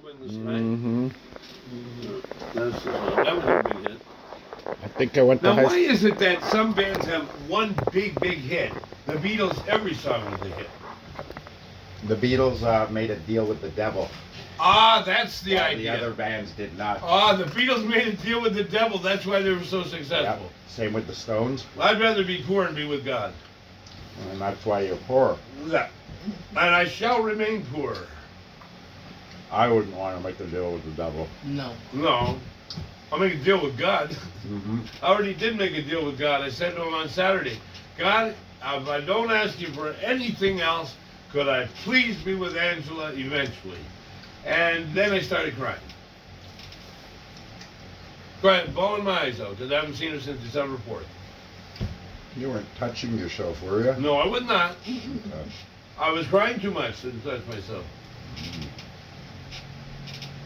witness tonight. Mm-hmm. That was a big hit. I think I went to Now, high why school. is it that some bands have one big hit? The Beatles, every song was a hit. The Beatles made a deal with the devil. Ah, that's the while idea. The other bands did not. Ah, the Beatles made a deal with the devil. That's why they were so successful. Yep. Same with the Stones. I'd rather be poor and be with God. And that's why you're poor. Yeah. And I shall remain poor. I wouldn't want to make a deal with the devil. No. No. I'll make a deal with God. Mm-hmm. I already did make a deal with God. I said to him on Saturday, God, if I don't ask you for anything else, could I please be with Angela eventually? And then I started crying. Crying, bawling my eyes out, because I haven't seen her since December 4th. You weren't touching yourself, were you? No, I would not. Okay. I was crying too much to touch myself.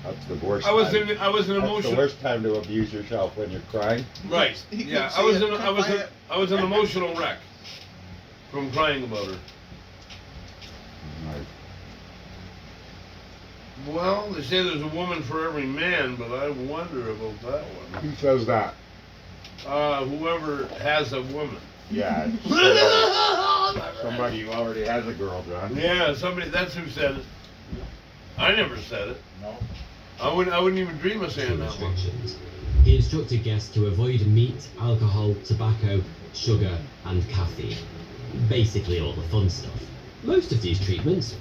That's the worst. I was time. an That's emotional. the worst time to abuse yourself, when you're crying. Right. You Yeah. can see it. I was an emotional wreck from crying about her. Right. Well, they say there's a woman for every man, but I wonder about that one. Who says that? Whoever has a woman. Yeah. Somebody who already has a girl, John. Yeah, somebody. That's who said it. I never said it. No. I wouldn't even dream of saying that one. Restrictions. He instructed guests to avoid meat, alcohol, tobacco, sugar, and caffeine. Basically all the fun stuff. Most of these treatments,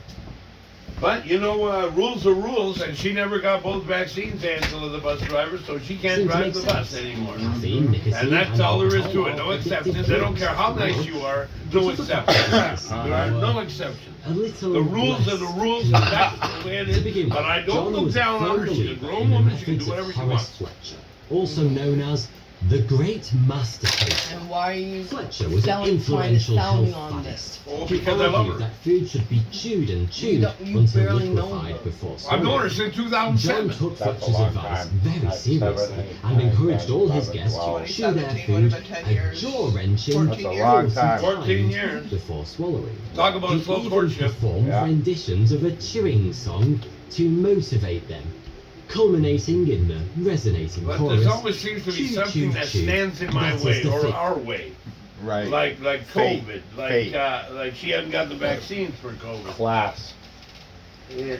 But you know, rules are rules, and she never got both vaccines, Angela, the bus driver, so she can't Seems to drive make the sense. bus anymore. caffeine, nicotine, And that's all there is to it. alcohol No are exceptions. addictive They don't drugs. care how nice you are. No exceptions. There are no exceptions. A little The rules are the rules, and that's the way it To begin is. with, But I don't John look was down on her. firm She's a believer grown in the woman. She can methods do of whatever she Horace wants. Fletcher, also known as the Great Master Taster. And why are you Fletcher was an trying to influential sell me health on faddist. this? Oh, He because I love argued her. that food should be chewed and chewed you until barely know liquefied her. before I've known her swallowing. since John 2007. took That's a Fletcher's long advice time. very That's seriously 7, 8, and 9, encouraged 10, all his 11, guests to 12. chew their 2017 food would have been 10 a years. jaw-wrenching 14 That's a long time. 14 years. before swallowing. Talk about He slow even courtship. performed Yeah. renditions of a chewing song to motivate them, culminating in the resonating But chorus. there always seems to be Choo, something choo, that choo. stands in my That is way the or thing. our way. Right. Like Fate. COVID. Fate. Like she hadn't got the vaccines for COVID. Class. It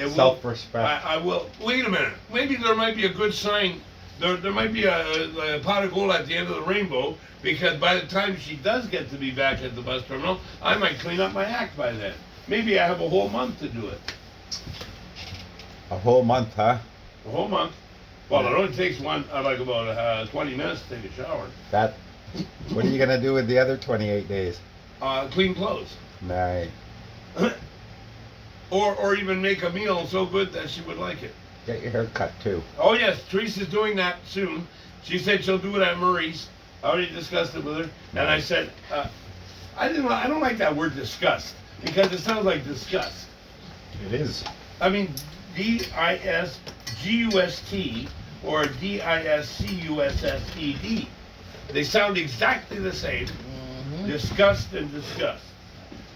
will, Self-respect. I will. Wait a minute. Maybe there might be a good sign. There might be a pot of gold at the end of the rainbow, because by the time she does get to be back at the bus terminal, I might clean up my act by then. Maybe I have a whole month to do it. A whole month, huh? A whole month. Well, it only takes like about 20 minutes to take a shower. That. What are you gonna do with the other 28 days? Clean clothes. Right. Or even make a meal so good that she would like it. Get your hair cut too. Oh yes, Teresa's doing that soon. She said she'll do it at Murray's. I already discussed it with her, and I said, I don't like that word disgust, because it sounds like disgust. It is. I mean, D-I-S-G-U-S-T or D-I-S-C-U-S-S-E-D. They sound exactly the same. Disgust and disgust.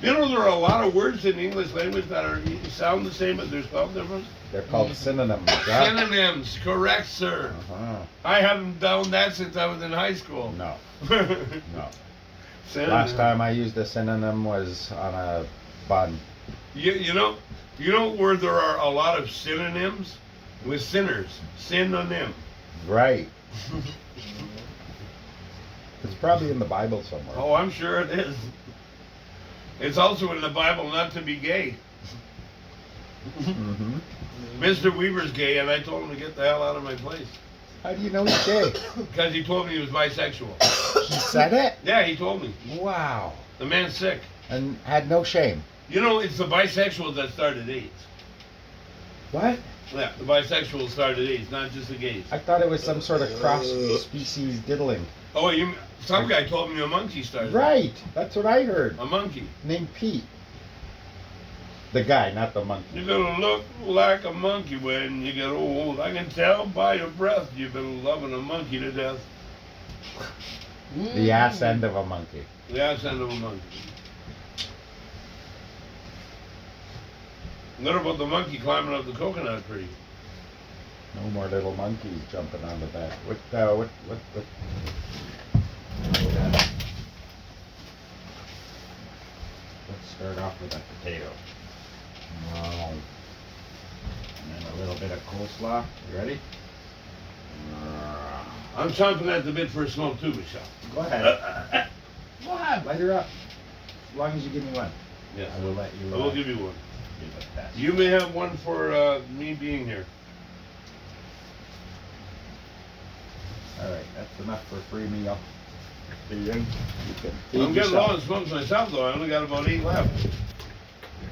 You know, there are a lot of words in the English language that sound the same, but they're spelled different. They're called synonyms. Huh? Synonyms, correct, sir. Uh-huh. I haven't done that since I was in high school. No. Synonym. No. Last time I used a synonym was on a bun. You know where there are a lot of synonyms? With sinners. Synonym. Right. It's probably in the Bible somewhere. Oh, I'm sure it is. It's also in the Bible not to be gay. Mm-hmm. Mr. Weaver's gay, and I told him to get the hell out of my place. How do you know he's gay? Because he told me he was bisexual. He said it? Yeah, he told me. Wow. The man's sick. And had no shame. You know, it's the bisexuals that started AIDS. What? Yeah, the bisexuals started AIDS, not just the gays. I thought it was some sort of cross-species diddling. Oh, some guy told me a monkey started. Right. That's what I heard. A monkey. Named Pete. The guy, not the monkey. You're gonna look like a monkey when you get old. I can tell by your breath you've been loving a monkey to death. The ass end of a monkey. The ass end of a monkey. What about the monkey climbing up the coconut tree? No more little monkeys jumping onto that. What? Let's start off with a potato. Wow. And then a little bit of coleslaw. You ready? I'm chomping at the bit for a smoke too, Michelle. Go ahead. Go ahead. Light her up. As long as you give me one. Yes. I will let you. I will give you one. Give it that. You may have one for me being here. All right. That's enough for a free meal. Ian, you can feed I'm getting yourself. low on smokes myself though. I only got about 8 left.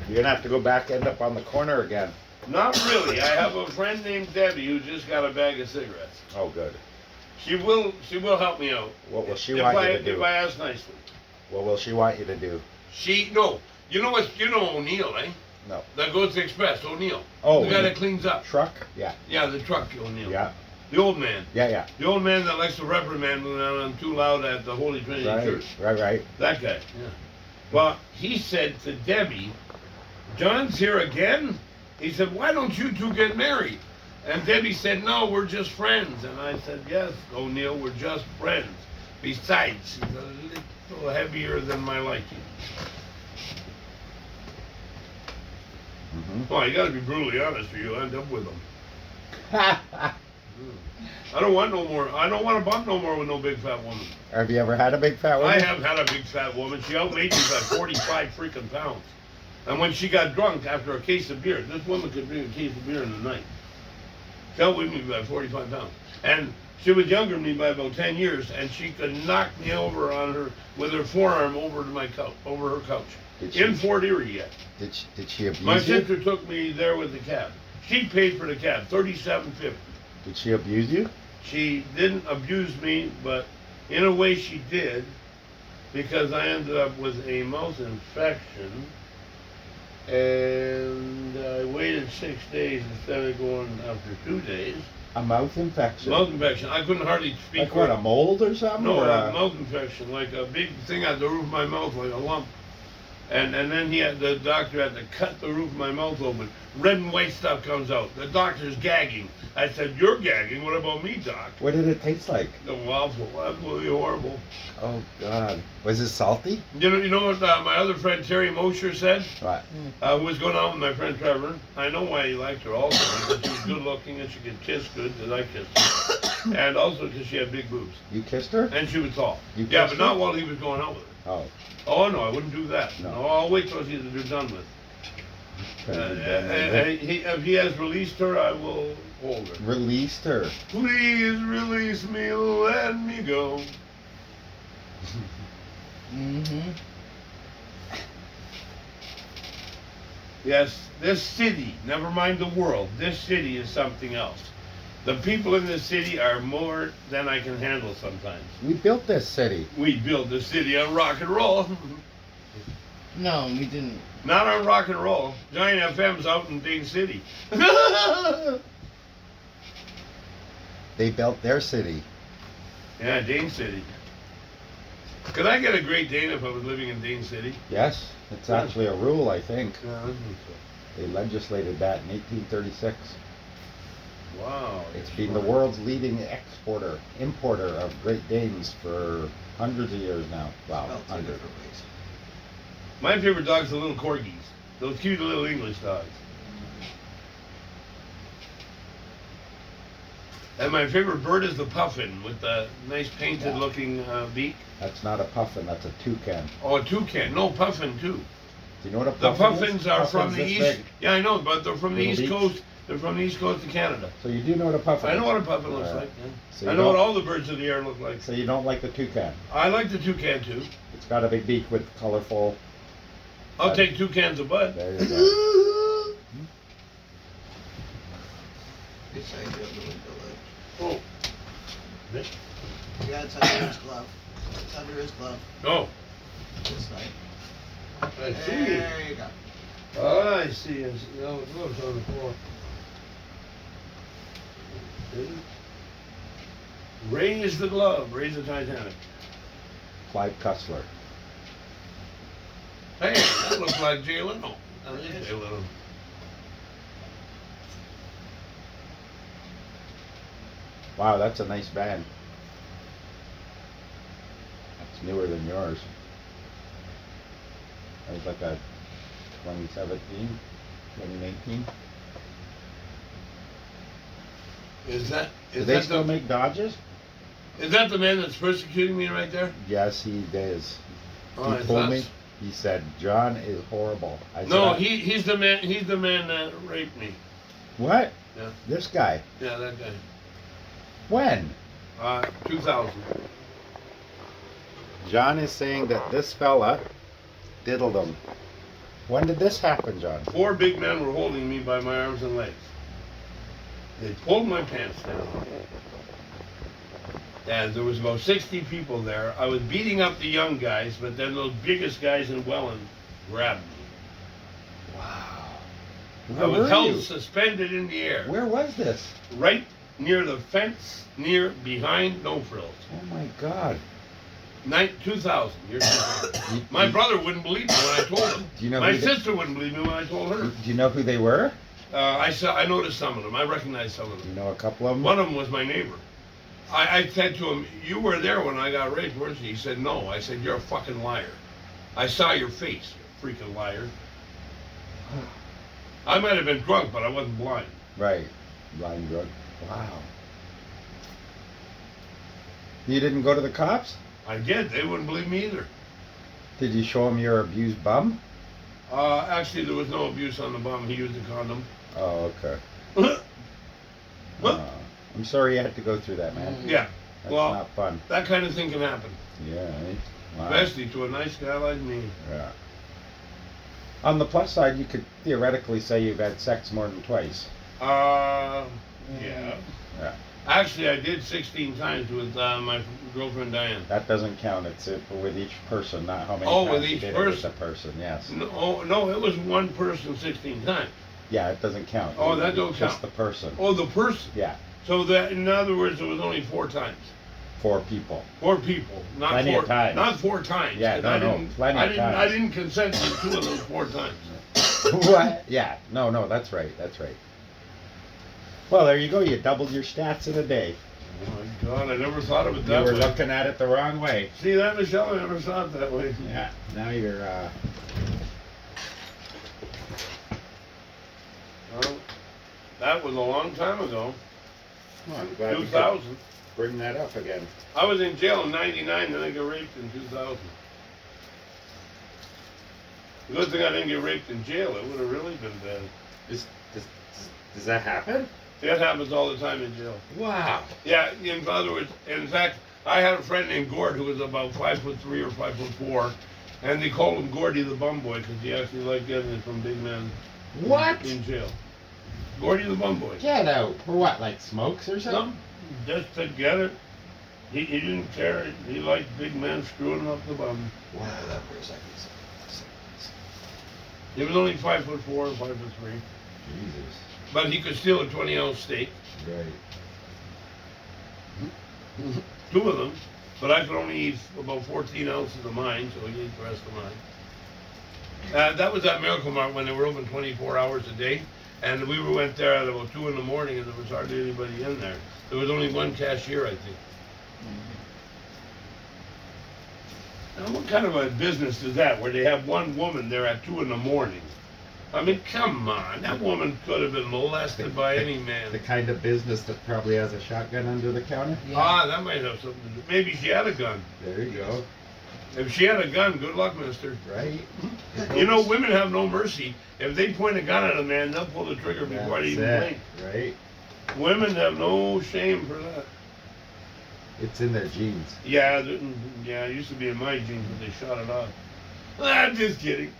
You're gonna have to go back, end up on the corner again. Not really. I have a friend named Debbie who just got a bag of cigarettes. Oh, good. She will help me out. What will she if want I, you to do? If I ask nicely. What will she want you to do? No. You know what? You know O'Neill, eh? No. That goes to Express, O'Neill. Oh, the guy you- that cleans up. Truck? Yeah. Yeah, the truck O'Neill. Yeah. The old man. Yeah. The old man that likes to reprimand when I'm too loud at the Holy Trinity Church. Right. That guy. Yeah. Well, he said to Debbie, "John's here again?" He said, "Why don't you two get married?" And Debbie said, "No, we're just friends." And I said, "Yes, O'Neill, we're just friends. Besides, he's a little heavier than my liking." Mm-hmm. Well, you gotta be brutally honest or you'll end up with him. I don't want no more. I don't want to bump no more with no big fat woman. Have you ever had a big fat woman? I have had a big fat woman. She outweighed me by 45 freaking pounds. And when she got drunk after a case of beer, this woman could drink a case of beer in the night. She outweighed me by 45 pounds. And she was younger than me by about 10 years, and she could knock me over on her with her forearm over to my couch, over her couch. Did she? In Fort Erie yet. Did she abuse My you? sister took me there with the cab. She paid for the cab, $37.50. Did she abuse you? She didn't abuse me, but in a way she did, because I ended up with a mouth infection, and I waited 6 days instead of going after 2 days. A mouth infection? Mouth infection. I couldn't hardly speak. Like what, a mold or something? No, or a mouth infection, like a big thing at the roof of my mouth, like a lump. And then the doctor had to cut the roof of my mouth open. Red and white stuff comes out. The doctor's gagging. I said, "You're gagging. What about me, doc?" What did it taste like? Awful. Absolutely horrible. Oh, God. Was it salty? You know what my other friend Terry Mosher said? What? Who was going on with my friend Trevor? I know why he liked her also, because she was good looking and she could kiss good, because I kissed her. And also because she had big boobs. You kissed her? And she was tall. You Yeah, kissed but not her? while he was going out with her. Oh. Oh, no, I wouldn't do that. No. No, I'll wait till she's done with. If he has released her, I will hold her. Released her. Please release me, let me go. Mm-hmm. Yes, this city, never mind the world, this city is something else. The people in this city are more than I can handle sometimes. We built this city. We built the city on rock and roll. No, we didn't. Not on rock and roll. Giant FM's out in Dane City. They built their city. Yeah, Dane City. Could I get a Great Dane if I was living in Dane City? Yes, it's actually a rule, I think. Yeah, I think so. They legislated that in 1836. Wow. It's been the world's leading importer of Great Danes for hundreds of years now. Wow, Spelled two hundreds. different ways. My favorite dogs are little corgis. Those cute little English dogs. And my favorite bird is the puffin with the nice painted looking beak. That's not a puffin, that's a toucan. Oh, a toucan. No, puffin too. Do you know what a The puffin puffins is? are from Puffin's the this east. big. Yeah, I know, but they're from the Little east beaks? coast. They're from the east coast of Canada. So you do know what a puffin I is? know what a puffin looks Alright. like. Yeah. So you I know what don't- all the birds of the air look like. So you don't like the toucan? I like the toucan too. It's got a big beak with colorful. I'll take two cans of bud. There you go. This idea of the window ledge. Oh. Yeah, it's under his glove. It's under his glove. Oh, This night. I see. There you go. Oh, I see. I see. No, it looks on the floor. See? Raise the glove. Raise the Titanic. Clyde Cussler. Hey, that looks like Jay Leno. That is Jay Leno. Wow, that's a nice van. That's newer than yours. That was like a 2017, 2019. Do they still make Dodges? Is that the man that's persecuting me right there? Yes, he does. Oh, I He told thought me. so. He said John is horrible. I said, No, he's the man. He's the man that raped me. What? Yeah. This guy? Yeah, that guy. When? 2000. John is saying that this fella diddled him. When did this happen, John? 4 big men were holding me by my arms and legs. They pulled my pants down. And there was about 60 people there. I was beating up the young guys, but then those biggest guys in Welland grabbed me. Wow. I was held suspended in the air, Where was this? right near the fence, behind No Frills. Oh my God. 2000. Year 2000. You- My you- brother wouldn't believe me when I told him. Do you know My who they- sister wouldn't believe me when I told her. Do you know who they were? I noticed some of them. I recognized some of Do you them. know a couple of them? One of them was my neighbor. I said to him, "You were there when I got raped, weren't you?" He said, "No." I said, "You're a fucking liar. I saw your face, you freaking liar." I might have been drunk, but I wasn't blind. Right. Blind drug. Wow. You didn't go to the cops? I did. They wouldn't believe me either. Did you show them your abused bum? Actually, there was no abuse on the bum. He used a condom. Oh, okay. What? I'm sorry you had to go through that, man. Yeah. That's Well, not fun. that kind of thing can happen, Yeah. Eh? Wow. especially to a nice guy like me. Yeah. On the plus side, you could theoretically say you've had sex more than twice. Yeah. Yeah. Actually, I did 16 times with my girlfriend Diane. That doesn't count. It's with each person, not how many Oh, times with you each did it with person. the person. Yes. No, it was one person 16 times. Yeah, it doesn't count. Oh, that don't Just count. the person. Oh, the person. Yeah. So that, in other words, it was only 4 times. 4 people. 4 people, not Plenty 4. of times. Not 4 times. Yeah, 'cause no, I no, didn't, plenty of times. I didn't consent to 2 of those 4 times. What? Yeah. No, that's right. That's right. Well, there you go. You doubled your stats in a day. Oh my God, I never thought of it You that were way. looking at it the wrong way. See that, Michelle? I never saw it that way. Yeah. Now you're. Well, that was a long time ago. Well, I'm glad you could 2000. bring that up again. I was in jail in 99, then I got raped in 2000. The good thing I didn't get raped in jail. It would have really been bad. Does that happen? That happens all the time in jail. Wow. Yeah, in other words, in fact, I had a friend named Gord who was about 5'3" or 5'4", and they called him Gordy the Bum Boy because he actually liked getting it from big men What? in jail. Gordy the Bum Boy. Get out. For what? Like smokes or No, something? just to get it. He didn't care. He liked big men screwing him up the bum. Wow, that for a second. He was only 5'4" or 5'3", Jesus. but he could steal a 20-ounce steak, Right. 2 of them. But I could only eat about 14 ounces of mine, so he ate the rest of mine. That was at Miracle Mart when they were open 24 hours a day, and we went there at about 2 in the morning, and there was hardly anybody in there. There was only one cashier, I think. Now, what kind of a business is that, where they have one woman there at 2 in the morning? I mean, come on, that woman could have been molested by any man. The kind of business that probably has a shotgun under the counter? Ah, that might have something to do. Maybe she had a gun. There you go. If she had a gun, good luck, mister. Right? You know, women have no mercy. If they point a gun at a man, they'll pull the trigger before they even blink. Right? Women have no shame for that. It's in their genes. Yeah, it used to be in my jeans, but they shot it off. I'm just kidding.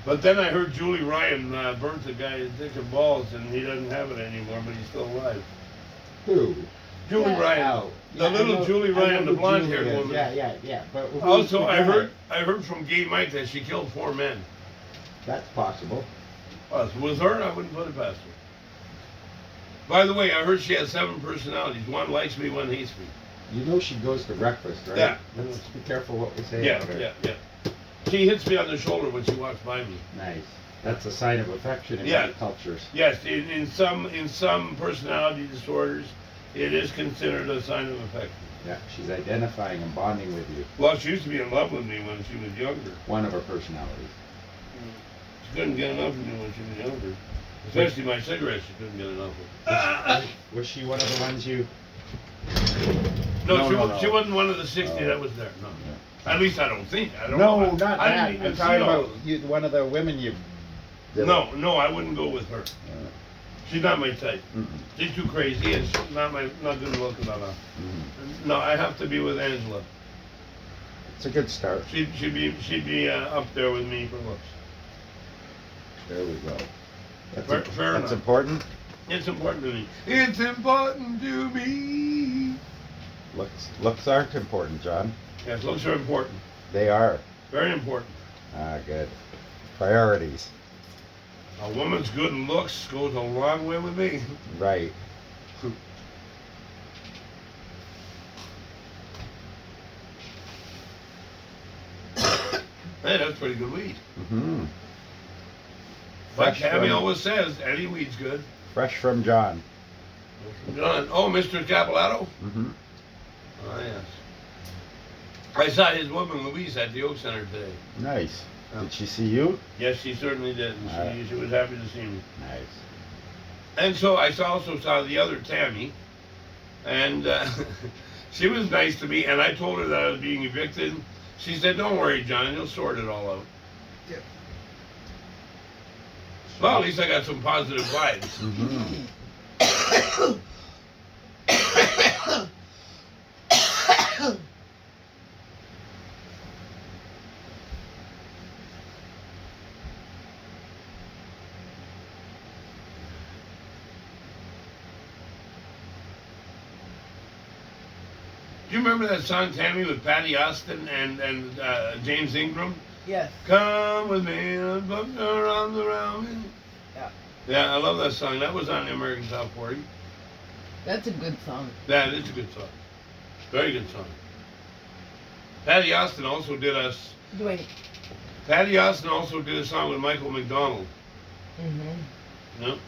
But then I heard Julie Ryan burnt the guy's dick and balls, and he doesn't have it anymore, but he's still alive. Who? Julie Ryan. Oh. The Yeah, little I know- Julie I know Ryan, the who blonde-haired Julie is. woman. Yeah. But who's Also, the I guy? heard from Gay Mike that she killed 4 men. That's possible. Well, if it was her, I wouldn't put it past her. By the way, I heard she has 7 personalities. One likes me, one hates me. You know she goes to breakfast, right? Yeah. Let's be careful what we say Yeah, about her. yeah. She hits me on the shoulder when she walks by me. Nice. That's a sign of affection in Yeah. many cultures. Yes, in some personality disorders, it is considered a sign of affection. Yeah, she's identifying and bonding with you. Well, she used to be in love with me when she was younger. One of her personalities. She couldn't get enough of me when she was younger. Especially my cigarettes, she couldn't get enough of. Was she one of the ones you? No, No, she, no, wa- she no. wasn't one of the 60 Oh. that was there. No. At least I don't think. I don't No, know. not I that. didn't even I'm see talking all about of them. you, one of the women you. No, I wouldn't go with her. She's not my type. Mm-mm. She's too crazy and she's not good looking at all. Mm-hmm. No, I have to be with Angela. It's a good start. She'd be up there with me for looks. There we go. Fair enough. That's important. It's important to me. It's important to me. Looks aren't important, John. Yes, looks are important. They are. Very important. Good. Priorities. A woman's good looks goes a long way with me. Right. Hey, that's pretty good weed. Mm-hmm. Like Fresh Tammy from- always says, any weed's good. Fresh from John. John, oh, Mr. Capolato? Mm-hmm. Oh, yes. I saw his woman Louise at the Oak Center today. Nice. Yeah. Did she see you? Yes, she certainly did, and Alright. she was happy to see me. Nice. And so I also saw the other Tammy, and she was nice to me, and I told her that I was being evicted. She said, don't worry, John, you'll sort it all out. Yep. Well, at least I got some positive vibes. Mm-hmm. Do you remember that song, Tammy, with Patty Austin and James Ingram? Yes. Come with me and put your arms around me. Yeah. Yeah, I love that song. That was on the American Top 40. That's a good song. That is a good song. Very good song. Patty Austin also did Patty Austin also did a song with Michael McDonald. Mm-hmm. No?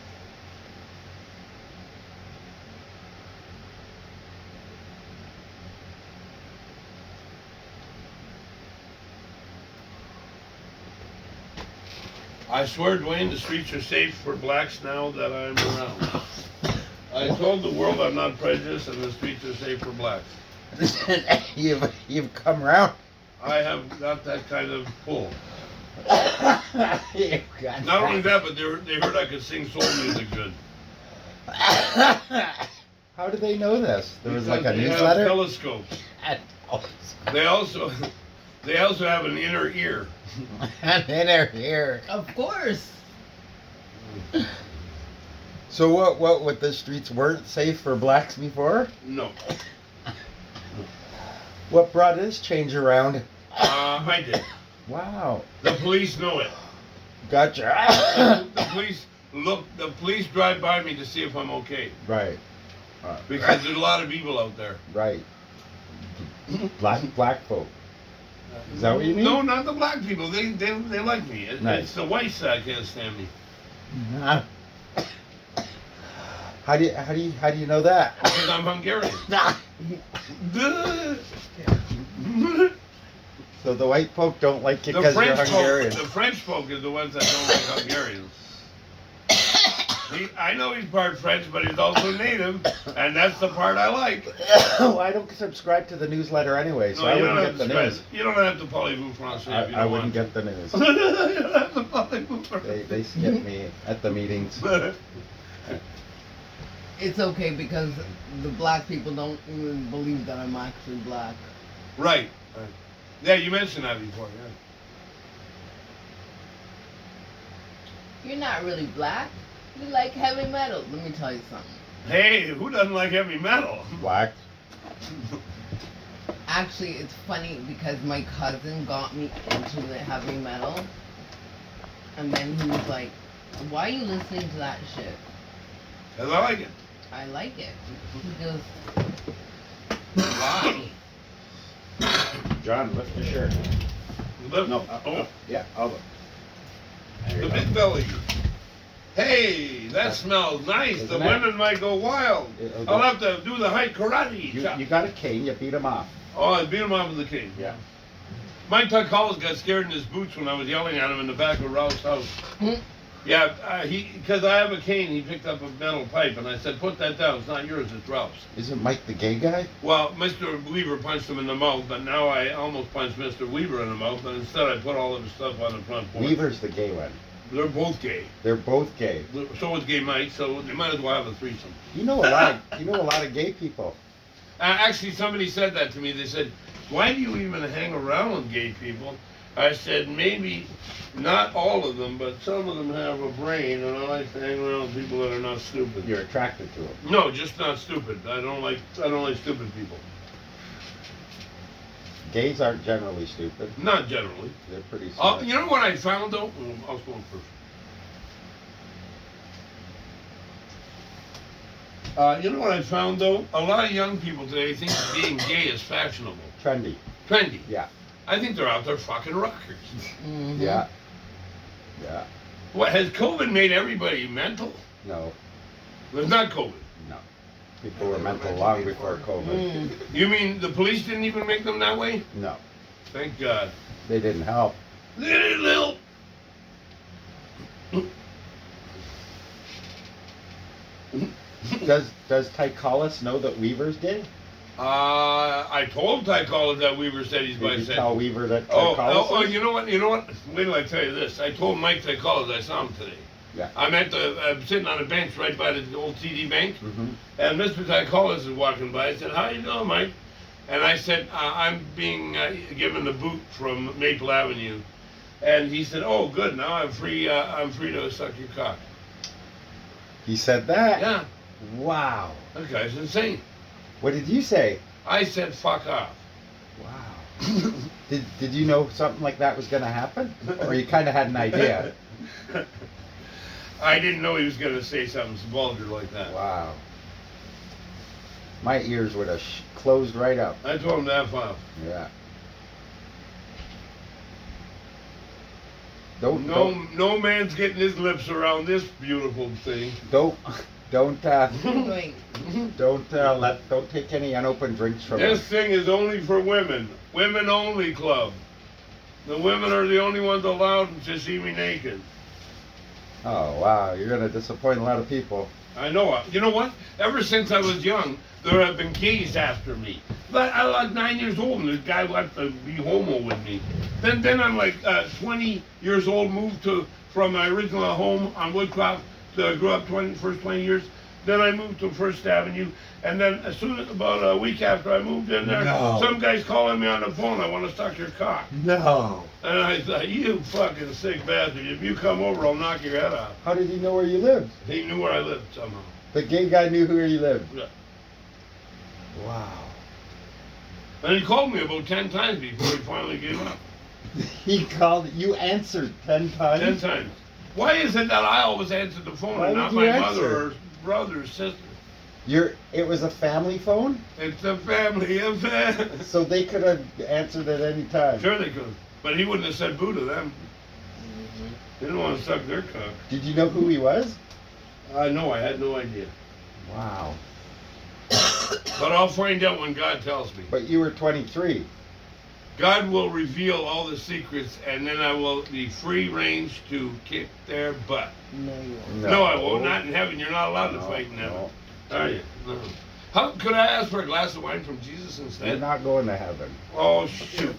I swear, Dwayne, the streets are safe for blacks now that I'm around. I told the world I'm not prejudiced and the streets are safe for blacks. You've come round. I have got that kind of pull. You've got Not only that, but they heard I could sing soul music good. How do they know this? There was like a Because they have newsletter. telescopes. They also have an inner ear. An inner ear. Of course. So what the streets weren't safe for blacks before? No. What brought this change around? I did. Wow. The police know it. Gotcha. The police drive by me to see if I'm okay. Right. Because there's a lot of evil out there. Right. Black folk. Is that what you mean? No, not the black people. They like me. Nice. It's the whites that can't stand me. How do you know that? Because I'm Hungarian. So the white folk don't like you The because you're French Hungarian. folk, the French folk are the ones that don't like Hungarians. I know he's part French, but he's also native, and that's the part I like. Well, I don't subscribe to the newsletter anyway, so I you don't wouldn't have get to the spread. news. You don't have to parlez-vous français if you I don't wouldn't want get the news. to. You don't have to parlez-vous français. They skip me at the meetings. It's okay because the black people don't even believe that I'm actually black. Right. Yeah, you mentioned that before. Yeah. You're not really black. You like heavy metal. Let me tell you something. Hey, who doesn't like heavy metal? Black. Actually, it's funny because my cousin got me into the heavy metal. And then he was like, why are you listening to that shit? 'Cause I like it. I like it. He goes, Why? John, lift your shirt. Look- No. Oh, Yeah, I'll look. There The go. big belly. Hey, that smells nice. The Isn't it? women might go wild. It'll I'll go- have to do the height karate. You got a cane, you beat him off. Oh, I beat him off with the cane. Yeah. Mike Tuck got scared in his boots when I was yelling at him in the back of Ralph's house. Hmm. Yeah, because I have a cane, he picked up a metal pipe, and I said, put that down. It's not yours, it's Ralph's. Isn't Mike the gay guy? Well, Mr. Weaver punched him in the mouth, but now I almost punched Mr. Weaver in the mouth, but instead I put all of his stuff on the front porch. Weaver's the gay one. They're both gay. They're both gay. So is gay Mike, so they might as well have a threesome. You know a lot of gay people. Actually, somebody said that to me. They said, why do you even hang around with gay people? I said, maybe not all of them, but some of them have a brain, and I like to hang around with people that are not stupid. You're attracted to them. No, just not stupid. I don't like stupid people. Gays aren't generally stupid. Not generally. They're pretty smart. You know what I found though? I was going first. You know what I found though? A lot of young people today think being gay is fashionable, Trendy. trendy. Yeah. I think they're out there fucking rockers. Mhm. Yeah. Yeah. What, has COVID made everybody mental? No. It's not COVID. No. People were mental long before COVID. Mm. You mean the police didn't even make them that way? No. Thank God. They didn't help. Little. Does Ty Collis know that Weaver's gay? I told Ty Collins that Weaver said he's Did you bisexual. tell Weaver that Ty Oh, Collis oh, is? you know what? Wait till I tell you this. I told Mike Ty Collins I saw him today. Yeah. I'm sitting on a bench right by the old TD Bank, Mm-hmm. and Mr. Ty Collins is walking by. I said, "How you doing, Mike?" And I said, "I'm being given the boot from Maple Avenue," and he said, "Oh, good. Now I'm free. I'm free to suck your cock." He said that? Yeah, Wow. that guy's insane. What did you say? I said, "Fuck off." Wow. Did you know something like that was going to happen? Or you kind of had an idea? I didn't know he was going to say something vulgar like that. Wow. My ears would have closed right up. I told him to F off. Yeah. No man's getting his lips around this beautiful thing. Don't don't Wait. don't take any unopened drinks from This us. thing is only for women. Women only club. The women are the only ones allowed to see me naked. Oh wow, you're gonna disappoint a lot of people. I know. You know what? Ever since I was young, there have been gays after me. But I was 9 years old, and this guy wanted to be homo with me. Then I'm like 20 years old, moved from my original home on Woodcroft. I grew up first 20 years. Then I moved to First Avenue, and then as soon as about a week after I moved in there, No. some guy's calling me on the phone. I want to suck your cock. No. And I thought, you fucking sick bastard! If you come over, I'll knock your head off. How did he know where you lived? He knew where I lived somehow. The gay guy knew where you lived. Yeah. Wow. And he called me about 10 times before he finally gave up. He called. You answered 10 times. 10 times. Why is it that I always answer the phone Why and not would you my answer? mother or brother or sister? It was a family phone, It's a family affair. so they could have answered at any time. Sure they could. But he wouldn't have said boo to them. Mm-hmm. He didn't want to suck their cock. Did you know who he was? No, I had no idea. Wow. But I'll find out when God tells me. But you were 23. God will reveal all the secrets, and then I will be free range to kick their butt. No, you won't. No, I won't. Not in heaven. You're not allowed to No, fight in heaven. no. Are you? No. How could I ask for a glass of wine from Jesus You're instead? not going to heaven. Oh shoot!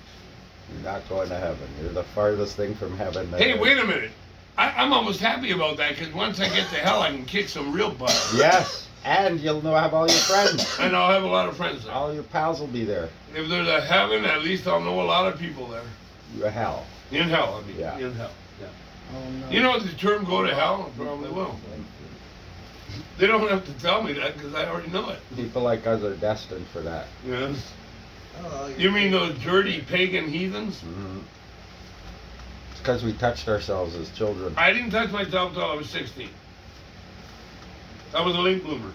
You're not going to heaven. You're the farthest thing from heaven. that Hey, is. wait a minute. I'm almost happy about that because once I get to hell, I can kick some real butt, Yes, and you'll know have all your friends. and I'll have a lot of friends there. All your pals will be there. If there's a heaven, at least I'll know a lot of people there. You're hell. In hell, I mean. Yeah. In hell. Yeah. Oh no. You know the term "go to hell"? I probably will. They don't have to tell me that because I already know it. People like us are destined for that. Yes. Oh, You mean those dirty pagan heathens? Mm-hmm. It's because we touched ourselves as children. I didn't touch myself until I was 16. I was a late bloomer.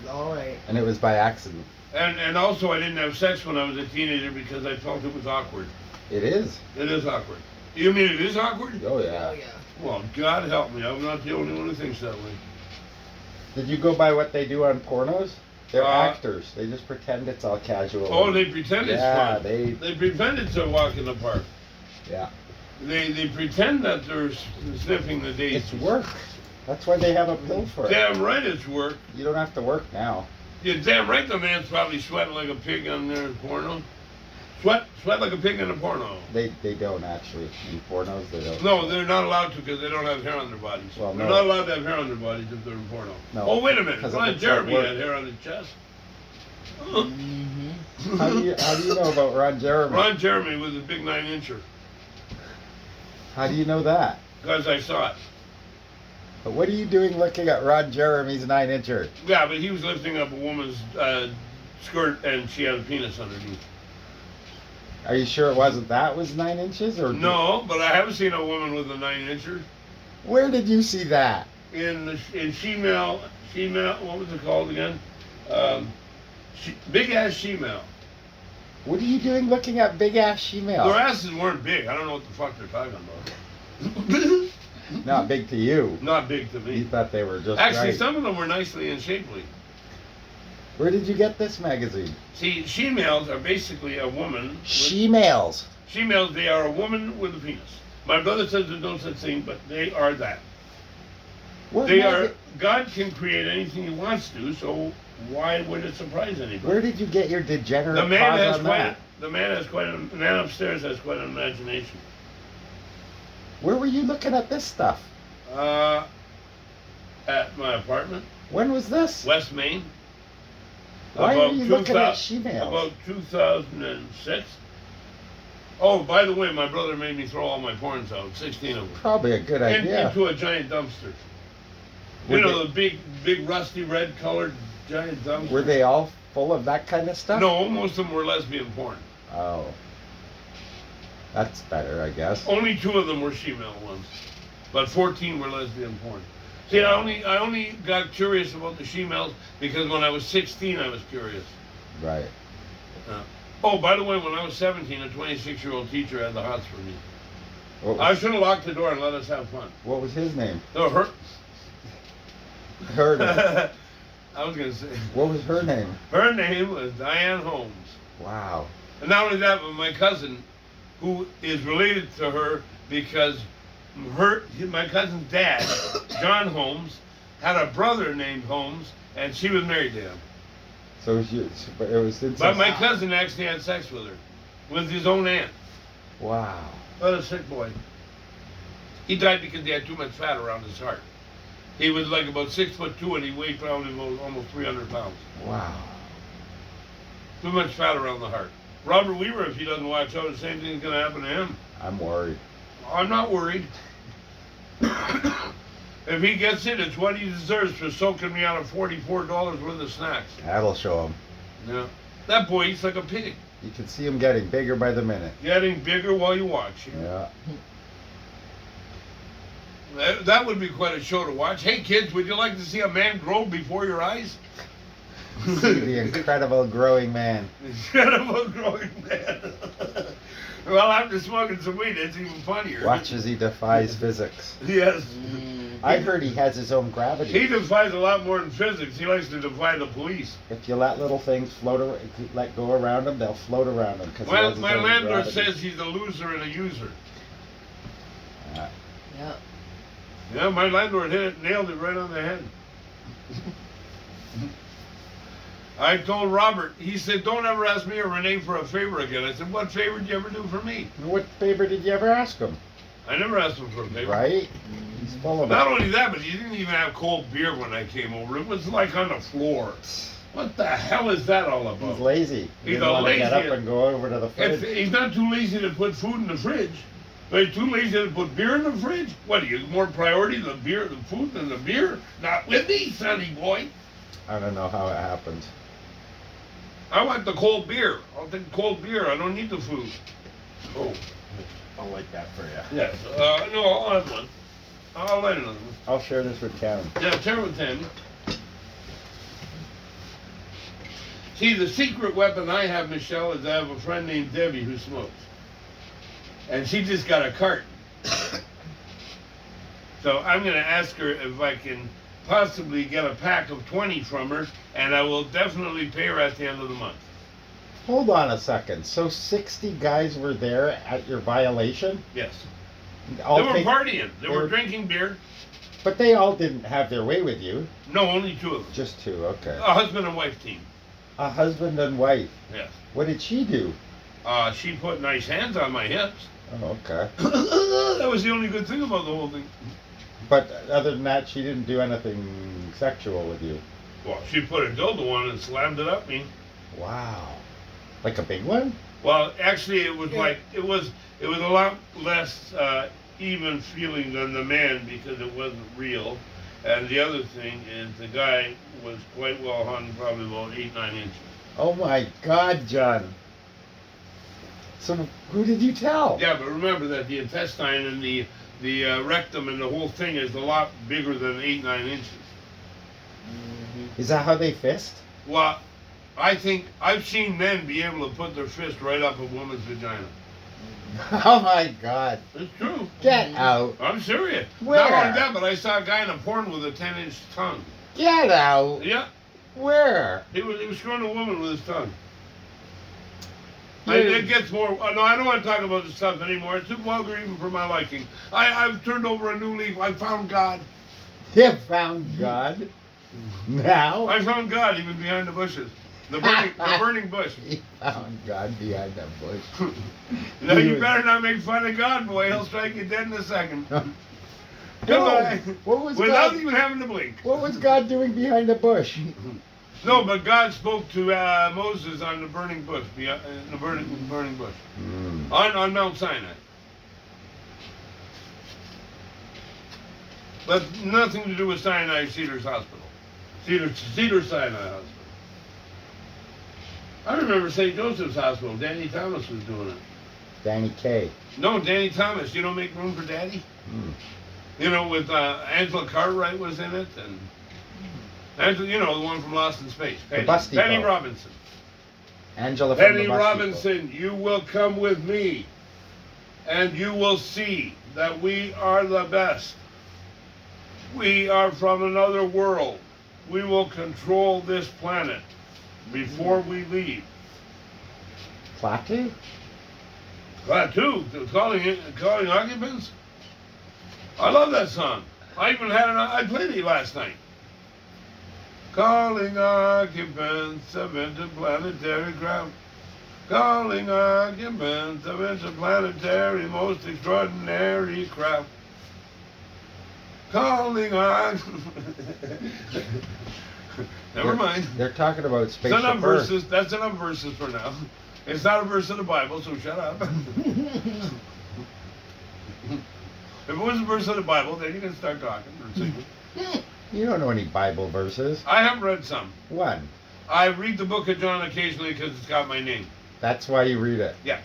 All right. And it was by accident. And also I didn't have sex when I was a teenager because I felt it was awkward. It is. It is awkward. You mean it is awkward? Oh Oh yeah. yeah. Well, God help me, I'm not the only one who thinks that way. Did you go by what they do on pornos? They're Uh, actors. They just pretend it's all casual. Oh, they pretend it's yeah, fun. they. They pretend it's a walk in the park. Yeah. They pretend that they're sniffing the daisies. It's work. That's why they have a pill for it. Damn right it's work. You don't have to work now. You're damn right the man's probably sweating like a pig on their porno. Sweat like a pig in a porno. They don't actually in pornos. They don't. No, they're not allowed to because they don't have hair on their bodies. Well, They're no. not allowed to have hair on their bodies if they're in porno. No, Oh, wait a minute. 'cause it Ron looks like Jeremy work. had hair on his chest. Mm-hmm. How do you know about Ron Jeremy? Ron Jeremy with a big 9-incher. How do you know that? Because I saw it. But what are you doing looking at Ron Jeremy's 9-incher? Yeah, but he was lifting up a woman's skirt and she had a penis underneath. Are you sure it wasn't that was 9 inches or No, but I have seen a woman with a 9-incher Where did you see that? in she-male, what was it called again? Big ass she-male. What are you doing looking at big ass Their she-male? asses weren't big. I don't know what the fuck they're talking about. Not big to you. Not big to You me. thought they were just Actually, right. some of them were nicely and shapely. Where did you get this magazine? See, she-males are basically a woman. She-males. She-males, they are a woman with a penis. My brother says there's no such thing, but they are that. What They maga- are. God can create anything He wants to, so why would it surprise anybody? Where did you get your degenerate The man paws has on quite. that? The man upstairs has quite an imagination. Where were you looking at this stuff? At my apartment, When was this? West Main. Why are you looking at 2000 she-males? About 2006. Oh, by the way, my brother made me throw all my porns out, 16 of them, Probably a good idea. into a giant dumpster. Were You know, they- the big rusty red colored giant dumpster. Were they all full of that kind of stuff? No, most of them were lesbian porn. Oh. That's better, I guess. Only 2 of them were she-male ones, but 14 were lesbian porn. See, I only got curious about the she-males because when I was 16, I was curious. Right. Oh, by the way, when I was 17, a 26-year-old teacher had the hots for me. What I was, should have locked the door and let us have fun. what was his name? No, her. Her name. I was gonna say What was her name? her name was Diane Holmes, Wow. and not only that, but my cousin, who is related to her because my cousin's dad, John Holmes, had a brother named Holmes, and she was married to him. So it was, but it was incest. But my cousin actually had sex with her, with his own aunt. Wow. What a sick boy. He died because he had too much fat around his heart. He was like about 6'2" and he weighed probably about almost 300 pounds. Wow. Too much fat around the heart. Robert Weaver, if he doesn't watch out, the same thing's gonna happen to him. I'm worried. I'm not worried. If he gets it, it's what he deserves for soaking me out of $44 worth of snacks. That'll show him. Yeah. That boy eats like a pig. You can see him getting bigger by the minute. Getting bigger while you watch. Yeah. That would be quite a show to watch. Hey kids, would you like to see a man grow before your eyes? See the incredible growing man. Incredible growing man. Well, after smoking some weed, it's even funnier. Watch as he defies physics. Yes. I heard he has his own gravity. He defies a lot more than physics. He likes to defy the police. If you let little things let go around him, they'll float around him. Well, my landlord says he's a loser and a user. Yep. Yeah, my landlord nailed it right on the head. I told Robert, he said, don't ever ask me or Renee for a favor again. I said, what favor did you ever do for me? What favor did you ever ask him? I never asked him for a favor. Right? He's full of Not it. only that, but he didn't even have cold beer when I came over. It was like on the floor. What the hell is that all about? He's lazy. He He's didn't a want to get lazy- up and go over to the fridge. He's not too lazy to put food in the fridge, but he's too lazy to put beer in the fridge. What, are you more priority the food than the beer? Not with me, sonny boy. I don't know how it happened. I want the cold beer. I'll take cold beer. I don't need the food. Oh, I'll like that for you. yes. No, I'll have one. I'll light another one. I'll share this with Karen. Yeah, share with Tammy. See, the secret weapon I have, Michelle, is I have a friend named Debbie who smokes. and she just got a cart. So I'm going to ask her if I can possibly get a pack of 20 from her, and I will definitely pay her at the end of the month. Hold on a second. So 60 guys were there at your violation? Yes. All They were take- partying. They were were- drinking beer. But they all didn't have their way with you. No, only 2 of them. Just 2, okay. A husband and wife team. A husband and wife. Yes. What did she do? She put nice hands on my hips. Oh, okay. That was the only good thing about the whole thing. But other than that, she didn't do anything sexual with you. Well, she put a dildo on and slammed it up me. Wow. Like a big one? Well, actually, it was like it was a lot less even feeling than the man because it wasn't real. And the other thing is the guy was quite well hung, probably about 8-9 inches. Oh my God, John. So who did you tell? Yeah, but remember that the intestine and the rectum and the whole thing is a lot bigger than 8-9 inches. Is that how they fist? Well, I think I've seen men be able to put their fist right up a woman's vagina. Oh my God. It's true. Get out. I'm serious. Where? Not only that, but I saw a guy in a porn with a 10-inch tongue. Get out. Yeah, Where? he was screwing a woman with his tongue. You- It gets more. No, I don't want to talk about this stuff anymore. It's too vulgar even for my liking. I've turned over a new leaf. I found God. You found God. Now? I found God even behind the bushes. The burning bush. You found God behind that bush. No, you better not make fun of God, boy. He'll strike you dead in a second. Goodbye. What was Without God? even having to blink. What was God doing behind the bush? No, but God spoke to Moses on the burning bush, the burning bush, on Mount Sinai. But nothing to do with Sinai Cedars Hospital, Cedar Sinai Hospital. I remember St. Joseph's Hospital. Danny Thomas was doing it. Danny Kaye. No, Danny Thomas. You don't make room for Daddy. Mm. You know, with Angela Cartwright was in it, and Angela, you know, the one from Lost in Space. bus depot. Penny Robinson. Angela from Penny the bus Robinson, you will come with me, and you will see that we are the best. We are from another world. We will control this planet before we leave. Platte? Plateau, calling occupants. I love that song. I even I played it last night. Calling occupants of interplanetary craft. Calling occupants of interplanetary most extraordinary craft. Calling on. Never mind. They're talking about That's spaceship enough Earth. verses. That's enough verses for now. It's not a verse in the Bible, so shut up. If it was a verse of the Bible, then you can start talking or singing. You don't know any Bible verses. I have read some. One. I read the book of John occasionally because it's got my name. That's why you read it. Yeah.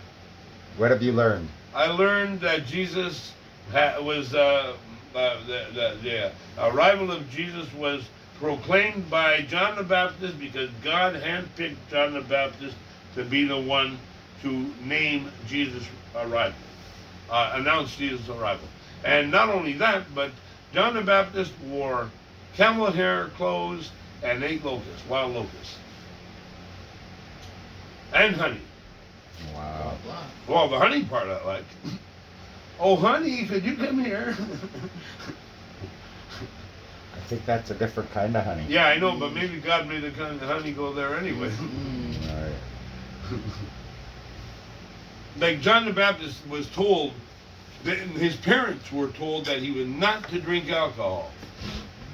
What have you learned? I learned that Jesus was the arrival of Jesus was proclaimed by John the Baptist because God handpicked John the Baptist to be the one to name Jesus' arrival, announce Jesus' arrival. And not only that, but John the Baptist wore camel hair clothes and ate locusts, wild locusts. And honey. Wow. Well, the honey part I like. Oh, honey, could you come here? I think that's a different kind of honey. Yeah, I know, but maybe God made the kind of honey go there anyway. All right. Like John the Baptist was told, that his parents were told that he was not to drink alcohol.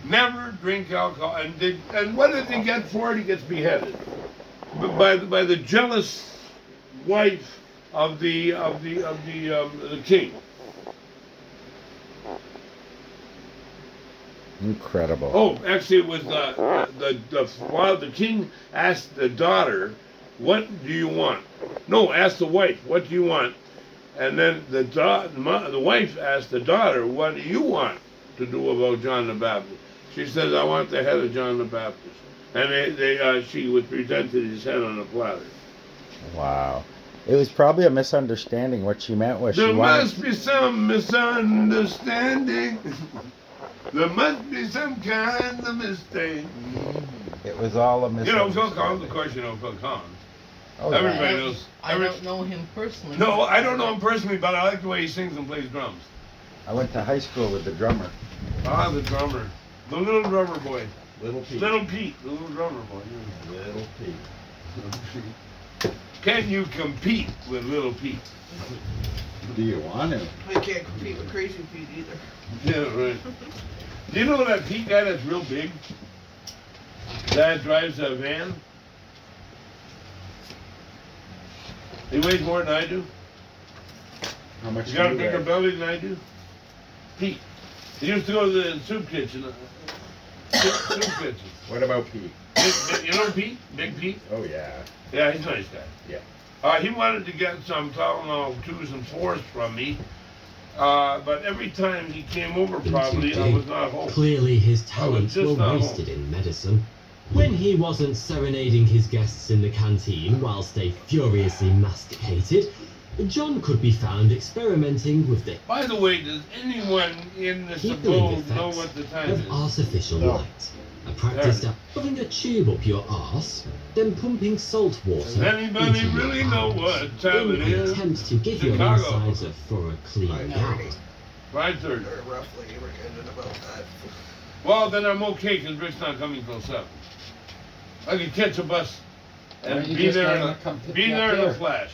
Never drink alcohol. And what did he get for it? He gets beheaded by the jealous wife of the king. Incredible. Oh, actually, it was while the king asked the daughter, "What do you want?" No, asked the wife, "What do you want?" And then the wife asked the daughter, "What do you want to do about John the Baptist?" She says, "I want the head of John the Baptist." And she was presented his head on a platter. Wow. It was probably a misunderstanding. What she meant was she There wanted. must be some misunderstanding. There must be some kind of mistake. It was all a You know misunderstanding. Phil Collins, of course you know Phil Collins. Oh, Everybody yeah. knows. I don't know him personally. No, I don't know him personally, but I like the way he sings and plays drums. I went to high school with the drummer, Ah, the drummer. The little drummer boy. Little Pete. Little Pete, the little drummer boy. Little Pete. Little Pete. Can you compete with Little Pete? Do you want to? I can't compete with Crazy Pete either. Yeah, right. Do you know that Pete guy that's real big? That drives a van? He weighs more than I do. How much He's do got a you bigger weigh? belly than I do. Pete. He used to go to the soup kitchen. Soup kitchen. What about Pete? You know Pete? Big Pete? Oh yeah. Yeah, he's a nice guy. Yeah. He wanted to get some Tylenol 2s and 4s from me. But every time he came over, probably, I was not home. Clearly his talents just were not wasted home. in medicine. When he wasn't serenading his guests in the canteen whilst they furiously masticated, John could be found experimenting with the By the way, does anyone in this healing abode know effects what the time of is? artificial No. light. A practice at shoving a tube up your arse, then pumping salt water Does anybody into your really know arms what time in it an is? attempt to give your Chicago. insides a thorough clean out. 5:30. Or roughly, we're ending about that. Well, then I'm okay because Rick's not coming till 7. I could catch a bus Why and don't you be just there let in him a, come pick be you there up in a here? flash.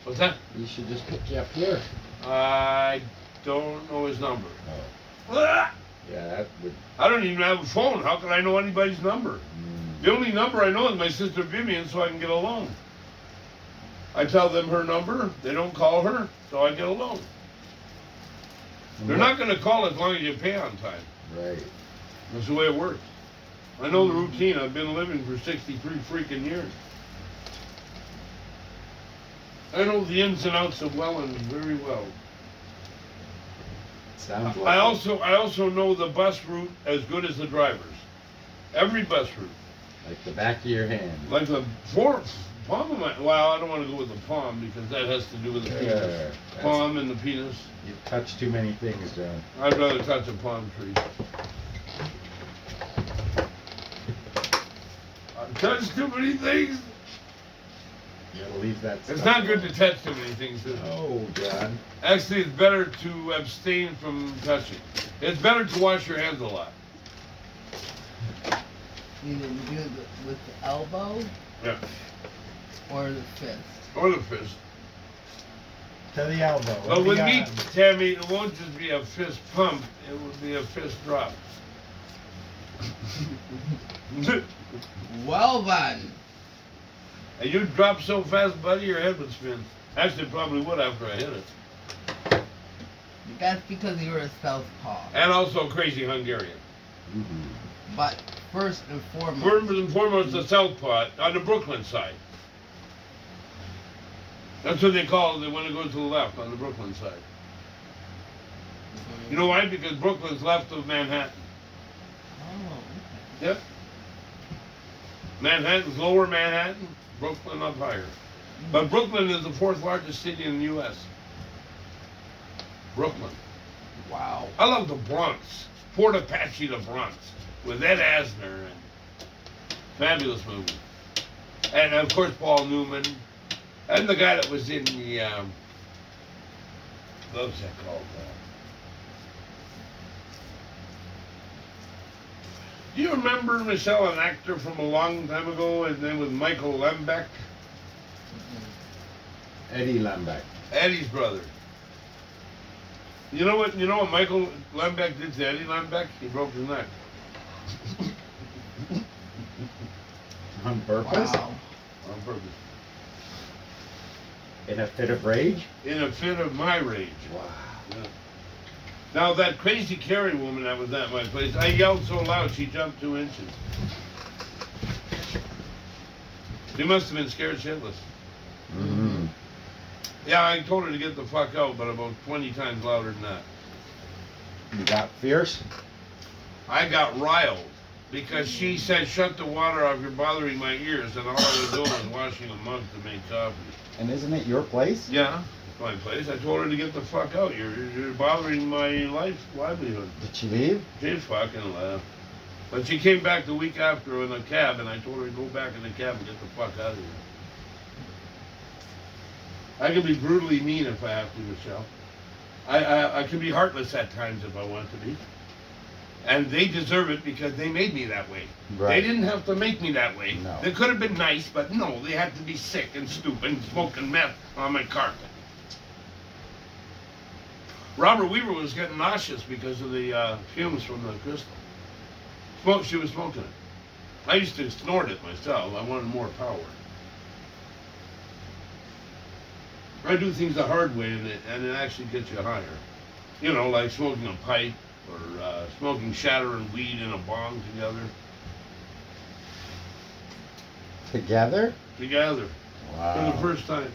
What's that? You should just pick you up here. I don't know his number. Oh. Ah! Yeah, that would. I don't even have a phone. How can I know anybody's number? Mm. The only number I know is my sister Vivian, so I can get a loan. I tell them her number. They don't call her, so I get a loan. They're not going to call as long as you pay on time. Right. That's the way it works. I know the routine. I've been living for 63 freaking years. I know the ins and outs of Welland very well. Sounds like. I also know the bus route as good as the drivers. Every bus route. Like the back of your hand. Like the palm of my, well, I don't want to go with the palm because that has to do with the penis. That's- Palm and the penis. You touch too many things, John. I'd rather touch a palm tree. I've touched too many things. You gotta leave that. It's stuff not good to alone. touch too many things. Is it? Oh, John. Actually, it's better to abstain from touching. It's better to wash your hands a lot. You didn't do it with the elbow Yeah. or the fist. Or the fist. To the elbow. But with me, Beyond. Tammy, it won't just be a fist pump, it would be a fist drop. Well then. And you'd drop so fast, buddy, your head would spin. Actually, it probably would after I hit it. That's because you were a southpaw. And also crazy Hungarian. Mhm. But first and foremost, First and foremost, the southpaw on the Brooklyn side. That's what they call it when it goes to the left, on the Brooklyn side. You know why? Because Brooklyn's left of Manhattan. Oh, Yep. Manhattan's lower Manhattan, Brooklyn up higher. But Brooklyn is the 4th largest city in the U.S. Brooklyn. okay. Wow. I love the Bronx. Fort Apache, the Bronx, with Ed Asner and fabulous movie. And of course Paul Newman, and the guy that was in the what's that called? Do you remember, Michelle, an actor from a long time ago? His name was Michael Lembeck, Eddie Lembeck. Eddie's brother. You know what? You know what Michael Lembeck did to Eddie Lembeck? He broke his neck. On purpose? Wow. On purpose. In a fit of rage? In a fit of my rage. Wow. Yeah. Now that crazy Carrie woman that was at my place, I yelled so loud she jumped 2 inches. She must have been scared shitless. Mm-hmm. Yeah, I told her to get the fuck out, but about 20 times louder than that. You got fierce? I got riled. because she said, shut the water off, you're bothering my ears, and all I was doing was washing a mug to make coffee. And isn't it your place? Yeah, my place. I told her to get the fuck out. You're bothering my livelihood. Did she leave? She fucking left. But she came back the week after in a cab, and I told her to go back in the cab and get the fuck out of here. I can be brutally mean if I have to, Michelle. I can be heartless at times if I want to be. And they deserve it because they made me that way. They didn't have to make me that way. No. They could have been nice, but no, they had to be sick and stupid and smoking meth on my carpet. Robert Weaver was getting nauseous because of the fumes from the crystal. She was smoking it. I used to snort it myself. I wanted more power. I do things the hard way, and it actually gets you higher. You know, like smoking a pipe or smoking shatter and weed in a bong together. Together? Together. For Wow. the first time.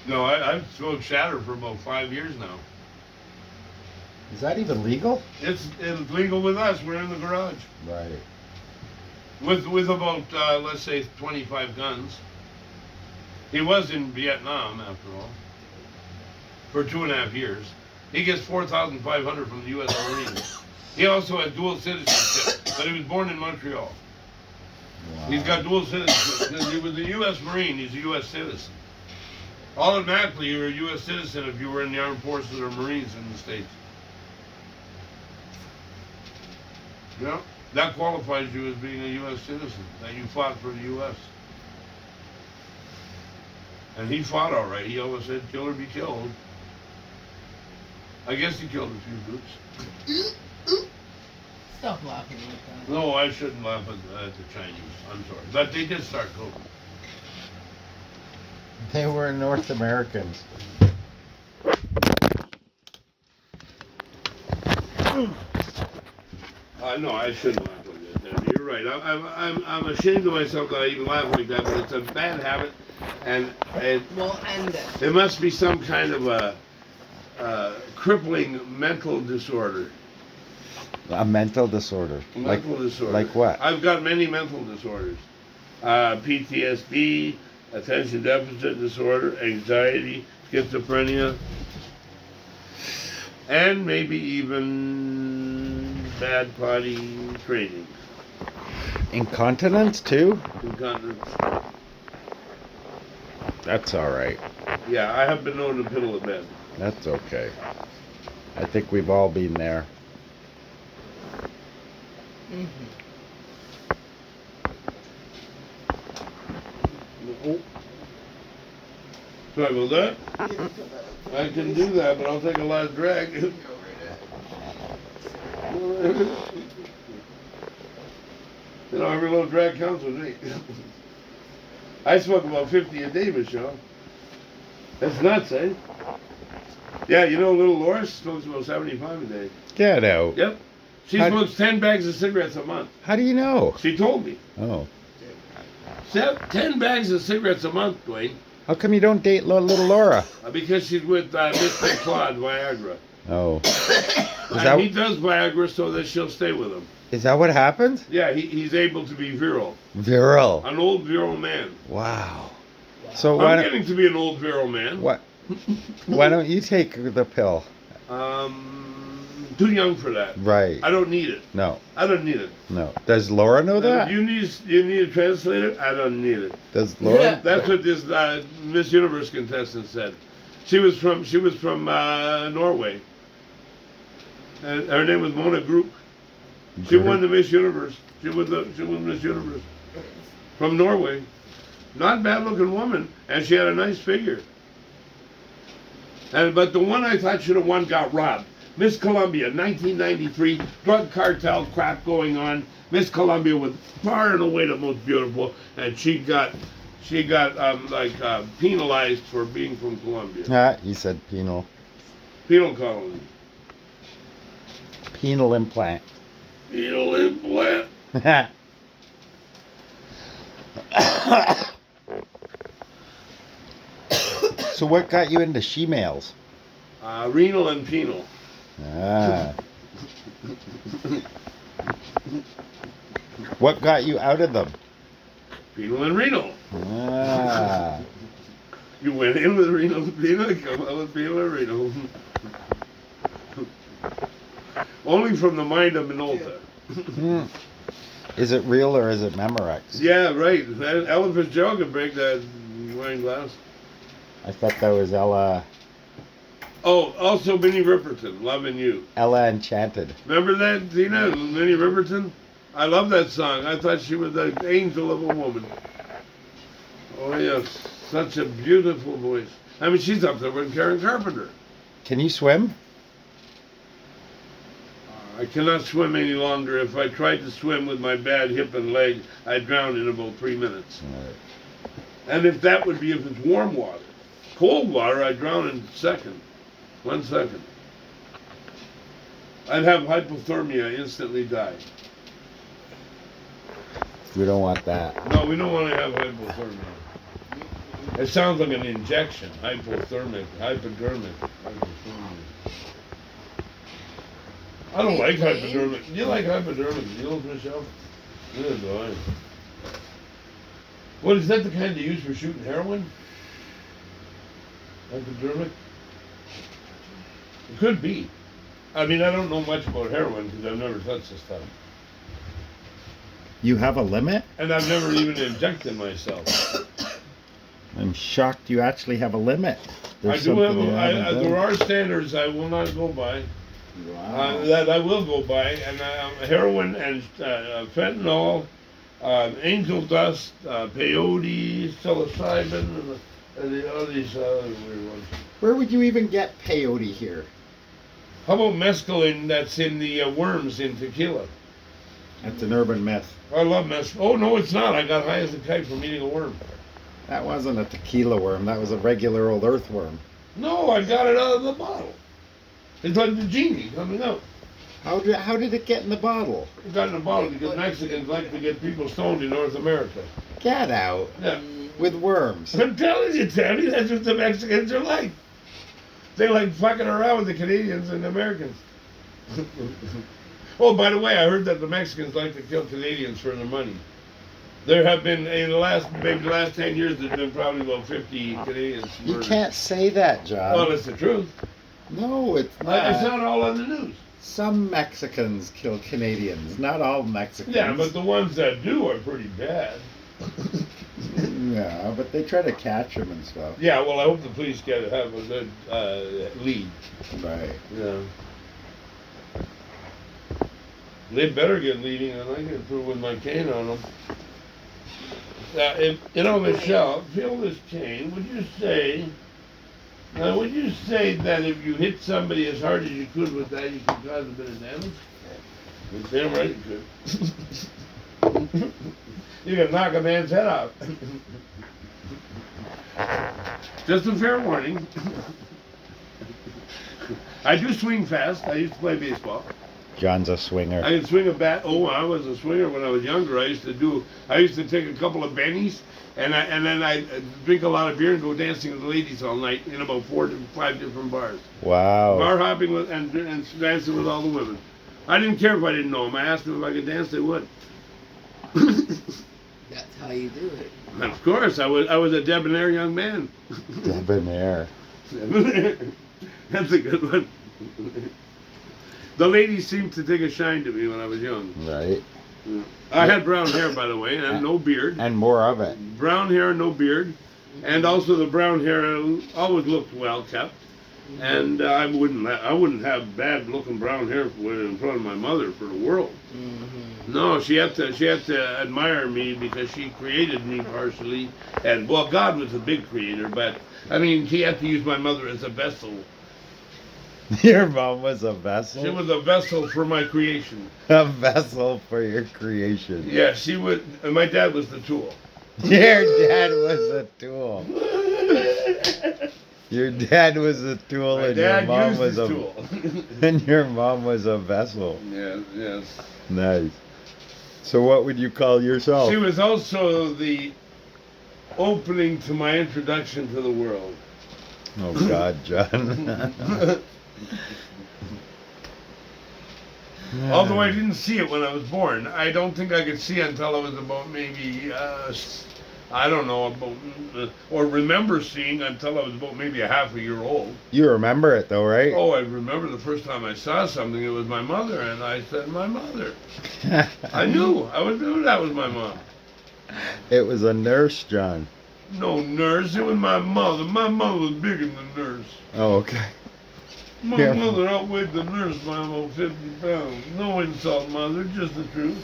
No, I've smoked shatter for about 5 years now. Is that even legal? It's legal with us. We're in the garage. Right. With about, let's say, 25 guns. He was in Vietnam, after all, for 2.5 years. He gets $4,500 from the U.S. Marines. He also has dual citizenship, but he was born in Montreal. Wow. He's got dual citizenship. Because he was a U.S. Marine, he's a U.S. citizen. Automatically, you're a U.S. citizen if you were in the Armed Forces or Marines in the States. Yeah, that qualifies you as being a U.S. citizen, that you fought for the U.S. And he fought all right. He always said, kill or be killed. I guess he killed a few groups. Stop laughing like that. No, I shouldn't laugh at the Chinese. I'm sorry. But they did start cooking. They were North Americans. No, I shouldn't laugh like that. Debbie. You're right. I'm ashamed of myself that I even laugh like that, but it's a bad habit, and We'll end it. it must be some kind of a crippling mental disorder. A mental disorder. Mental disorder. Like what? I've got many mental disorders. PTSD, attention deficit disorder, anxiety, schizophrenia, and maybe even bad potty training. Incontinence too? Incontinence. That's all right. Yeah, I have been known to piddle a bed. That's okay. I think we've all been there. Mm-hmm. Oh. Sorry about that. I can do that, but I'll take a last drag. Go right ahead. You know, every little drag counts with me. I smoke about 50 a day, Michelle. That's nuts, eh? Yeah, you know, little Loris smokes about 75 a day. Get out. Yep. She How- smokes 10 bags of cigarettes a month. How do you know? She told me. Oh. 10 bags of cigarettes a month, Dwayne. How come you don't date little Laura? Because she's with Mr. Claude Viagra. Oh. And he does Viagra so that she'll stay with him. Is that what happened? Yeah, he's able to be virile. Virile. An old virile man. Wow. So why I'm don't getting to be an old virile man. what? Why don't you take the pill? Too young for that. Right. I don't need it. No. I don't need it. No. Does Laura know that? You need a translator? I don't need it. Does Laura? That's what this Miss Universe contestant said. She was from Norway. And her name was Mona Group. She won the Miss Universe. She was Miss Universe. From Norway. Not bad looking woman. And she had a nice figure. But the one I thought should have won got robbed. Miss Columbia, 1993, drug cartel crap going on. Miss Columbia was far and away the most beautiful, and she got penalized for being from Colombia. Ah, you said penal. Penal colony. Penal implant. Penal implant. So what got you into she-males? Renal and penal. Ah. What got you out of them? Penal and renal. Ah. You went in with renal, penal, come out with penal and renal. Only from the mind of Minolta. Hmm. Is it real or is it Memorex? Yeah, right. Ella Fitzgerald could break that wine glass. I thought that was Ella Oh, also Minnie Riperton, Loving You. Enchanted. Remember that, Zena? Minnie Riperton? I love that song. I thought she was an angel of a woman. Oh, yes. Such a beautiful voice. I mean, she's up there with Karen Carpenter. Can you swim? I cannot swim any longer. If I tried to swim with my bad hip and leg, I'd drown in about 3 minutes. And if that would be if it's warm water. Cold water, I'd drown in 1 second. I'd have hypothermia, instantly die. We don't want that. No, we don't want to have hypothermia. It sounds like an injection. Hypothermic, hypodermic. Hypothermia. I don't like hypodermic. Do you like hypodermic needles, Michelle? Neither do I. What, is that the kind they use for shooting heroin? Hypodermic? It could be. I mean, I don't know much about heroin because I've never touched this stuff. You have a limit? And I've never even injected myself. I'm shocked you actually have a limit. I do have, there are standards I will not go by. Wow. That I will go by, and heroin and fentanyl, angel dust, peyote, psilocybin, and all these other weird ones. Where would you even get peyote here? How about mescaline that's in the worms in tequila? That's an urban myth. I love mescaline. Oh, no, it's not. I got high as a kite from eating a worm. That wasn't a tequila worm. That was a regular old earthworm. No, I got it out of the bottle. It's like the genie coming out. How did it get in the bottle? It got in the bottle because Mexicans like to get people stoned in North America. Get out. Yeah. With worms. I'm telling you, Tammy, that's what the Mexicans are like. They like fucking around with the Canadians and the Americans. Oh, by the way, I heard that the Mexicans like to kill Canadians for their money. There have been, in the last 10 years, there's been probably about 50 Canadians You murdered. can't say that, John. Well, it's the truth. No, it's not. It's not all on the news. Some Mexicans kill Canadians. Not all Mexicans. Yeah, but the ones that do are pretty bad. Yeah, but they try to catch them and stuff. Yeah, well, I hope the police have a good lead. Right. Yeah. They better get leading, and I get through with my cane on them. If, Michelle, feel this cane. Would you say that if you hit somebody as hard as you could with that, you could cause a bit of damage? You're damn right you could. You can knock a man's head off. Just a fair warning. I do swing fast. I used to play baseball. John's a swinger. I can swing a bat. Oh, I was a swinger when I was younger. I used to take a couple of bennies, and then I drink a lot of beer and go dancing with the ladies all night in about 4 to 5 different bars. Wow. Bar hopping and dancing with all the women. I didn't care if I didn't know them. I asked them if I could dance, they would. That's how you do it. Of course, I was a debonair young man. Debonair. That's a good one. The ladies seemed to take a shine to me when I was young. Right. I had brown hair, by the way, and no beard. And more of it. Brown hair, no beard. And also the brown hair always looked well kept. And I wouldn't have bad looking brown hair in front of my mother for the world. Mm-hmm. No, she had to admire me because she created me partially. And well, God was a big creator, but I mean, she had to use my mother as a vessel. Your mom was a vessel? She was a vessel for my creation. A vessel for your creation. Yeah, she would. And my dad was the tool. Your dad was a tool. Your dad was a tool, My and dad your mom used was his a tool. and your mom was a vessel. Yeah, yes. Nice. So what would you call yourself? She was also the opening to my introduction to the world. Oh God, John. Although I didn't see it when I was born. I don't think I could see until I was about maybe, I don't know, or remember seeing until I was about maybe a half a year old. You remember it though, right? Oh, I remember the first time I saw something, it was my mother, and I said, my mother. I knew that was my mom. It was a nurse, John. No nurse, it was my mother. My mother was bigger than the nurse. Oh, okay. My Yeah. mother outweighed the nurse by about 50 pounds. No insult, mother, just the truth.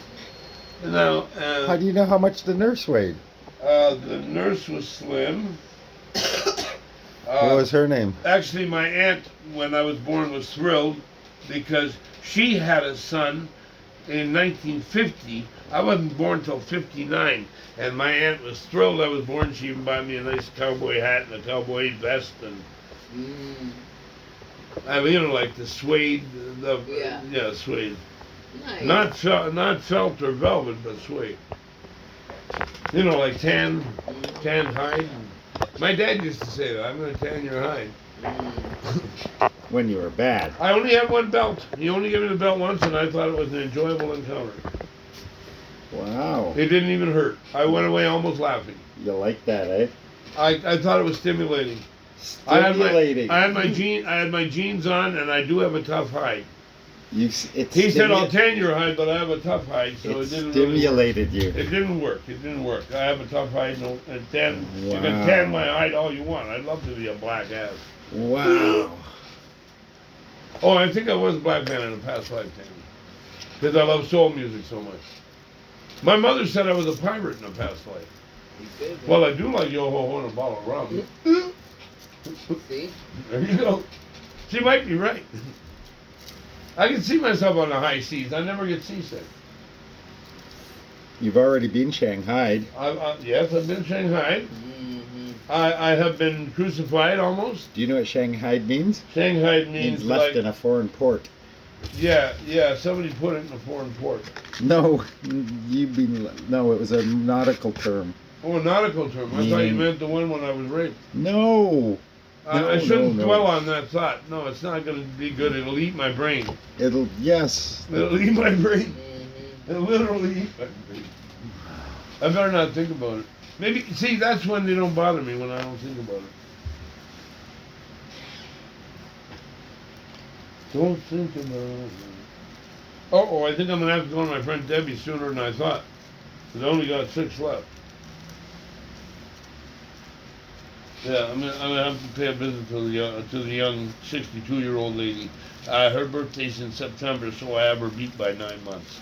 And now, How do you know how much the nurse weighed? the nurse was slim. What was her name? Actually, my aunt, when I was born, was thrilled because she had a son in 1950. I wasn't born till 59, and my aunt was thrilled I was born. She even bought me a nice cowboy hat and a cowboy vest, and I mean, you know, like the suede, Yeah. suede. Nice. Not felt or velvet, but suede. You know, like tan hide. My dad used to say that, I'm going to tan your hide. When you were bad. I only had one belt. He only gave me the belt once, and I thought it was an enjoyable encounter. Wow. It didn't even hurt. I went away almost laughing. You like that, eh? I thought it was stimulating. Stimulating. I had my jeans on, and I do have a tough hide. It's He said, I'll tan your hide, but I have a tough hide, so it it didn't stimulated you. It didn't work. It didn't work. I have a tough hide, and tan. You can Wow. tan my hide all you want. I'd love to be a black ass. Wow. Oh, I think I was a black man in a past lifetime. Because I love soul music so much. My mother said I was a pirate in a past life. Well, I do like yo ho ho and a bottle of rum. See? There you go. She might be right. I can see myself on the high seas. I never get seasick. You've already been Shanghaied. Yes, I've been Shanghai. I have been crucified almost. Do you know what Shanghaied means? Shanghai It means means left like, in a foreign port. yeah, somebody put it in a foreign port. No, no, it was a nautical term. Oh, a nautical term. I thought you Meaning- meant the one when I was raped. No. I No, shouldn't no. dwell on that thought. No, it's not going to be good. It'll eat my brain. Yes. It'll eat my brain. It'll literally eat my brain. I better not think about it. Maybe, see, that's when they don't bother me, when I don't think about it. Don't think about it. Oh, I think I'm going to have to go to my friend Debbie sooner than I thought. Because I only got 6 left. Yeah, I'm gonna have to pay a visit to the young 62-year-old lady. Her birthday's in September, so I have her beat by 9 months.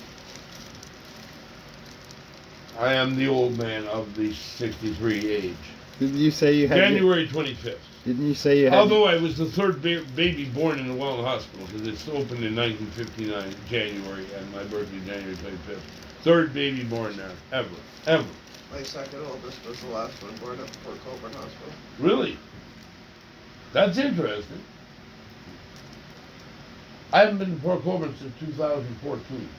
I am the old man of the 63 age. Didn't you say you had? January 25th. Didn't you say you had? Although I was the third baby born in the Welland Hospital, because it's opened in 1959, January, and my birthday January 25th. Third baby born there, ever. My second oldest was the last one born at Port Colborne Hospital. Really? That's interesting. I haven't been to Port Colborne since 2014.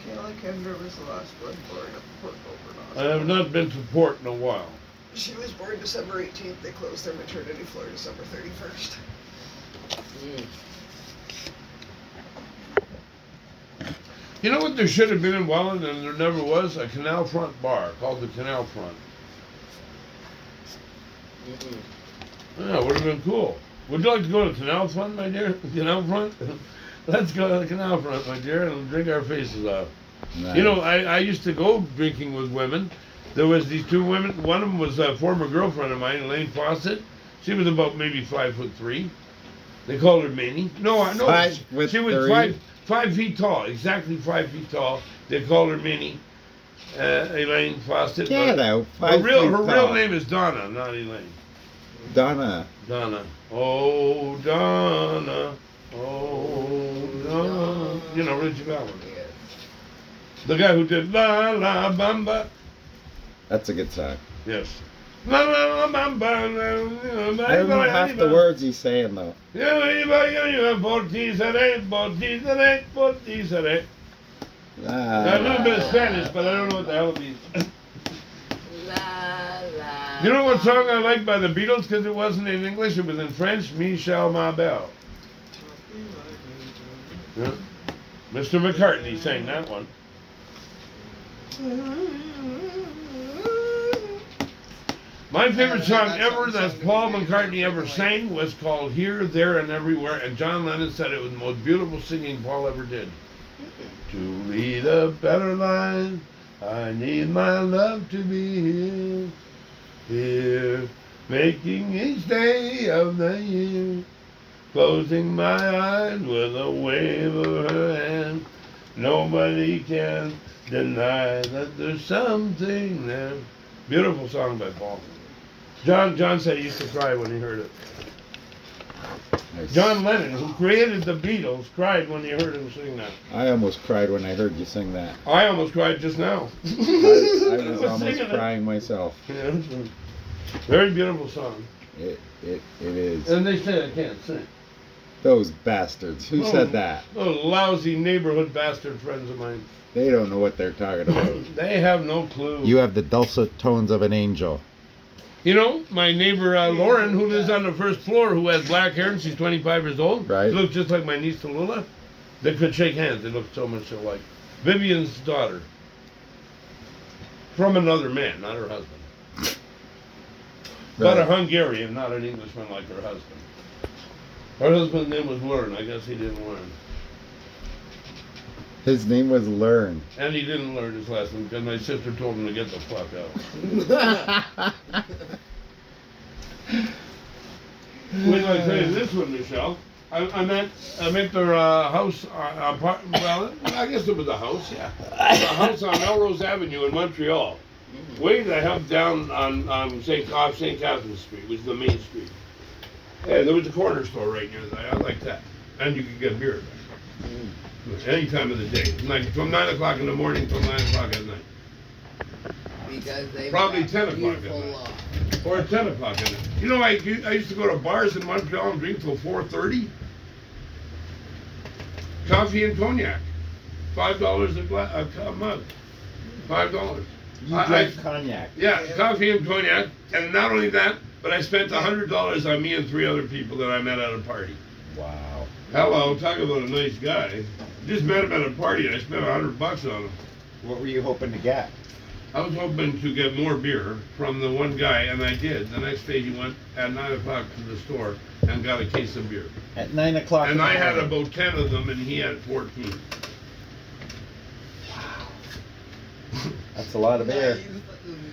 Kayla Kendra was the last one born at Port Colborne I Hospital. have not been to port in a while. She was born December 18th. They closed their maternity floor December 31st. You know what there should have been in Welland and there never was? A canal front bar called the Canal Front. Yeah, it would have been cool. Would you like to go to Canal Front, my dear? Canal Front? Let's go to the Canal Front, my dear, and drink our faces off. Nice. You know, I used to go drinking with women. There was these 2 women. One of them was a former girlfriend of mine, Elaine Fawcett. She was about maybe 5'3". They called her Minnie. No, I know. 5'3"? She was 5 feet tall, exactly 5 feet tall. They called her Minnie. Elaine Fawcett. Get out. Her 5 real feet tall. name is Donna, not Elaine. Donna. Donna. Oh, Donna. Oh, Donna. You know, Richie Valens. The guy who did La La Bamba. That's a good song. Yes. La La La Bamba. I don't know half the words he's saying though. A little bit of Spanish, but I don't know what the hell it means. La la. You know what song I like by the Beatles? Because it wasn't in English, it was in French. Michel Mabel. Yeah. Mr. McCartney sang that one. My favorite song ever that Paul McCartney ever sang was called Here, There, and Everywhere, and John Lennon said it was the most beautiful singing Paul ever did. To lead a better life, I need my love to be here, making each day of the year, closing my eyes with a wave of her hand. Nobody can deny that there's something there. Beautiful song by Paul. John said he used to cry when he heard it. Nice. John Lennon, who created the Beatles, cried when he heard him sing that. I almost cried when I heard you sing that. I almost cried just now. I was almost singing it. crying myself. Yeah. Very beautiful song. It is. And they say I can't sing. Those bastards. Who Oh. said that? Those lousy neighborhood bastard friends of mine. They don't know what they're talking about. They have no clue. You have the dulcet tones of an angel. You know, my neighbor Lauren, who lives on the first floor, who has black hair and she's 25 years old, Right. looks just like my niece Tallulah. They could shake hands. They look so much alike. Vivian's daughter. From another man, not her husband. But a Right. Hungarian, not an Englishman like her husband. Her husband's name was Learn. I guess he didn't learn. His name was Learn. And he didn't learn his lesson because my sister told him to get the fuck out. Wait till I tell you this one, Michelle. I'm at their house, well, I guess it was a house, yeah. A house on Melrose Avenue in Montreal. Way the hell down on St. Catherine Street, which is the main street. Yeah, there was a corner store right near there. I like that. And you could get beer there. Any time of the day. Like from 9 o'clock in the morning till 9 o'clock at night. Because they Probably 10 o'clock beautiful at night. law. Or at 10 o'clock at night. You know, I used to go to bars in Montreal and drink till 4:30. Coffee and cognac. $5 a mug. $5. You I- drank cognac. Yeah, coffee and cognac. And not only that, but I spent $100 on me and 3 other people that I met at a party. Wow. Hello, talk about a nice guy. Just met him at a party and I spent $100 on him. What were you hoping to get? I was hoping to get more beer from the one guy, and I did. The next day he went at 9 o'clock to the store and got a case of beer. At 9 o'clock. And in the I had morning. about 10 of them and he had 14. That's a lot of beer.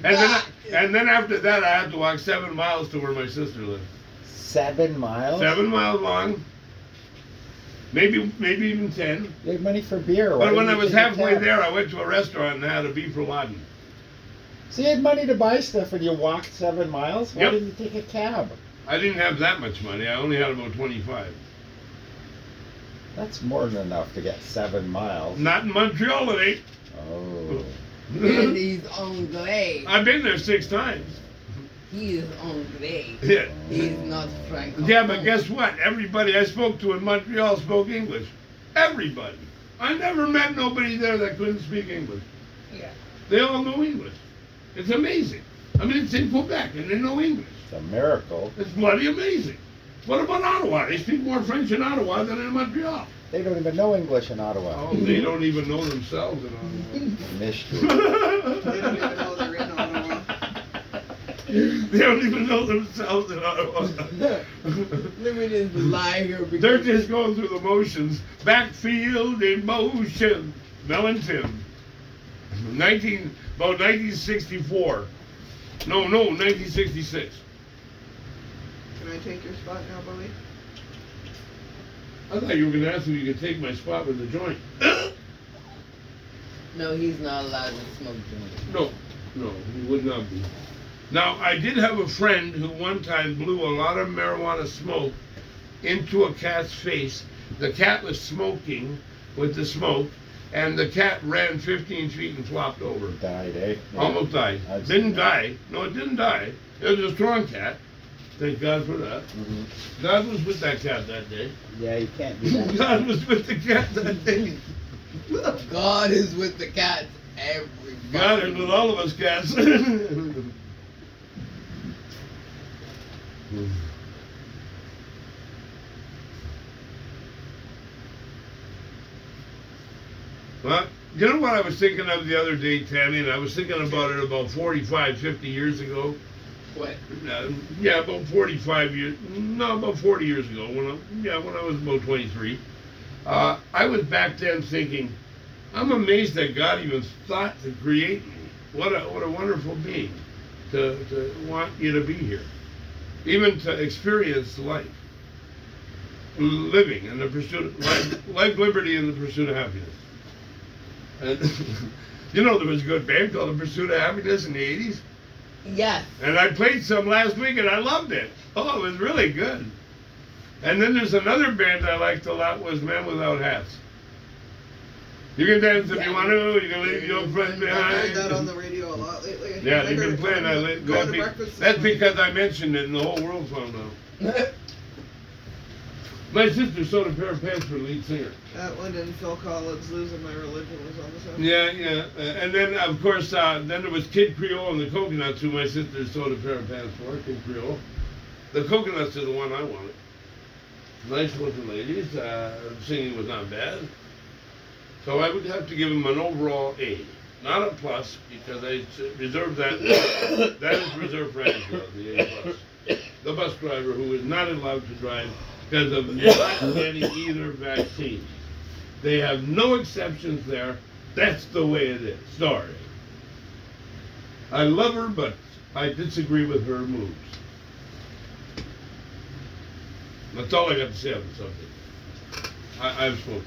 And then after that I had to walk 7 miles to where my sister lived. 7 miles? 7 miles long. Maybe even 10. You had money for beer. Why But didn't when I you was take a halfway cab? there, I went to a restaurant and had a beef rouladen. So you had money to buy stuff and you walked 7 miles? Why Yep. didn't you take a cab? I didn't have that much money. I only had about 25. That's more than enough to get 7 miles. Not in Montreal, it ain't. Oh. And he's anglais. I've been there 6 times. He is anglais. Yeah. He's not francophone. Yeah, but guess what? Everybody I spoke to in Montreal spoke English. Everybody. I never met nobody there that couldn't speak English. Yeah. They all know English. It's amazing. I mean, it's in Quebec and they know English. It's a miracle. It's bloody amazing. What about Ottawa? They speak more French in Ottawa than in Montreal. They don't even know English in Ottawa. Oh, they don't even know themselves in Ottawa. Mystery. They don't even know they're in Ottawa. They don't even know themselves in Ottawa. Let me just lie here because They're just going through the motions. Backfield in motion. Mel and Tim. About 1964. No, 1966. Can I take your spot now, Bowie? I thought you were going to ask me if you could take my spot with the joint. no, he's not allowed to smoke joints. No, he would not be. Now, I did have a friend who one time blew a lot of marijuana smoke into a cat's face. The cat was smoking with the smoke, and the cat ran 15 feet and flopped over. Died, eh? Almost died. I've Didn't seen that. die. No, it didn't die. It was a strong cat. Thank God for that. Mhm. God was with that cat that day. Yeah, you can't do that. God was with the cat that day. God is with the cats every God is with all of us cats. Well, you know what I was thinking of the other day, Tammy, and I was thinking about it about 45, 50 years ago. What? Yeah, about 45 years, no, about 40 years ago, when I was about 23. I was back then thinking, I'm amazed that God even thought to create me. What a wonderful being to want you to be here. Even to experience life. Living in the pursuit of life, liberty, and the pursuit of happiness. And you know, there was a good band called The Pursuit of Happiness in the 80s. Yes. And I played some last week and I loved it. Oh, it was really good. And then there's another band I liked a lot was Men Without Hats. You can dance if you want to, you can leave your friends I've heard behind. that on the radio a lot lately. Yeah, I they've heard been it playing that going lately. to breakfast That's this because I mentioned it and the whole world found out. My sister sewed a pair of pants for the lead singer. That one and Phil Collins' Losing My Religion was on the show. Yeah. And then, of course, then there was Kid Creole and the Coconuts, who my sister sewed a pair of pants for, Kid Creole. The Coconuts are the one I wanted. Nice looking ladies. Singing was not bad. So I would have to give them an overall A. Not a plus, because I reserve that. That is reserved for Angela, the A plus. The bus driver who is not allowed to drive because of not getting either vaccine. They have no exceptions there. That's the way it is. Sorry. I love her, but I disagree with her moves. That's all I got to say on the subject. I've spoken.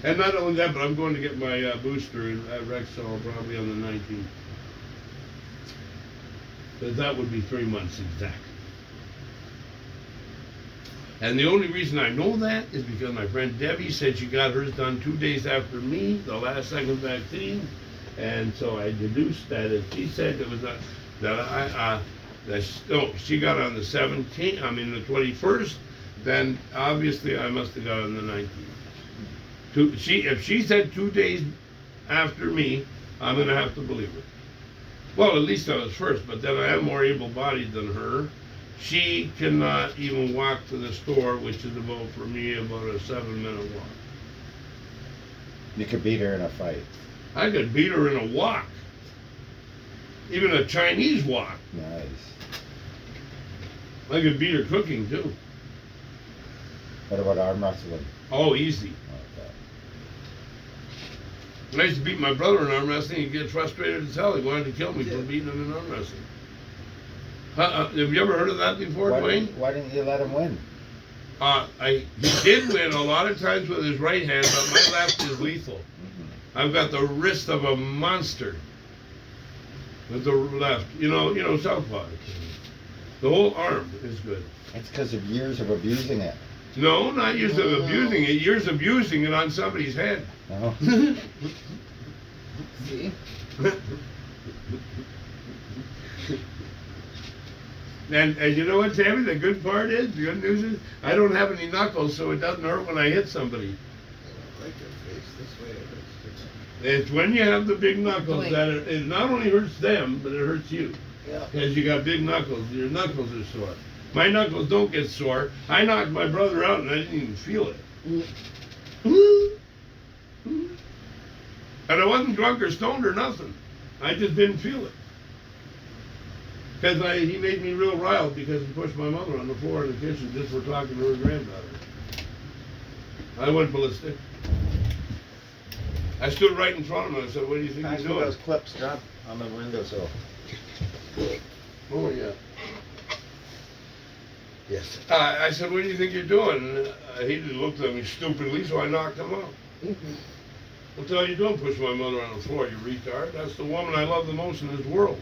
And not only that, but I'm going to get my booster at Rexall probably on the 19th. Because that would be 3 months exact. And the only reason I know that is because my friend Debbie said she got hers done 2 days after me, the last second vaccine. And so I deduced that if she said it was not, she got on the 17th, the 21st, then obviously I must have got on the 19th. If she said 2 days after me, I'm going to have to believe her. Well, at least I was first, but then I am more able-bodied than her. She cannot even walk to the store, which is for me about a 7-minute walk. You could beat her in a fight. I could beat her in a walk. Even a Chinese walk. Nice. I could beat her cooking, too. What about arm wrestling? Oh, easy. Okay. I used to beat my brother in arm wrestling. He'd get frustrated as hell. He wanted to kill me for beating him in arm wrestling. Have you ever heard of that before, Dwayne? Why didn't you let him win? He did win a lot of times with his right hand, but my left is lethal. I've got the wrist of a monster with the left. You know, southpaw. The whole arm is good. It's because of years of abusing it. No, not years of abusing it. Years of using it on somebody's head. No. See? And you know what, Tammy? The good part is, the good news is, I don't have any knuckles, so it doesn't hurt when I hit somebody. I like your face this way. It hurts too. It's when you have the big knuckles Wait. that it not only hurts them, but it hurts you. Yeah. Because you got big knuckles. Your knuckles are sore. My knuckles don't get sore. I knocked my brother out and I didn't even feel it. And I wasn't drunk or stoned or nothing. I just didn't feel it. Because he made me real riled because he pushed my mother on the floor in the kitchen just for talking to her granddaughter. I went ballistic. I stood right in front of him. I said, "What do you think Pass you're me doing?" those clips, John, on the windowsill. Oh, yeah. Yes. I said, "What do you think you're doing?" He just looked at me stupidly, so I knocked him out. What the hell are you doing pushing my mother on the floor, you retard? That's the woman I love the most in this world.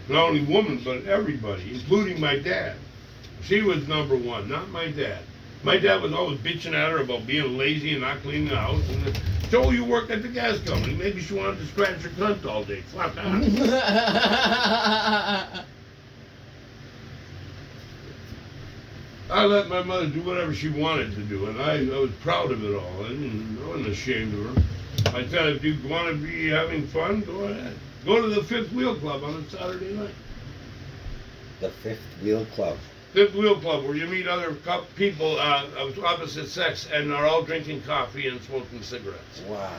Not only woman, but everybody, including my dad. She was number one, not my dad. My dad was always bitching at her about being lazy and not cleaning the house. And then, "Joe, you work at the gas company. Maybe she wanted to scratch her cunt all day." Fuck off. I let my mother do whatever she wanted to do, and I was proud of it all. I wasn't ashamed of her. I said, if you want to be having fun, go ahead. Go to the Fifth Wheel Club on a Saturday night. The Fifth Wheel Club. Fifth Wheel Club, where you meet other people of opposite sex and are all drinking coffee and smoking cigarettes. Wow.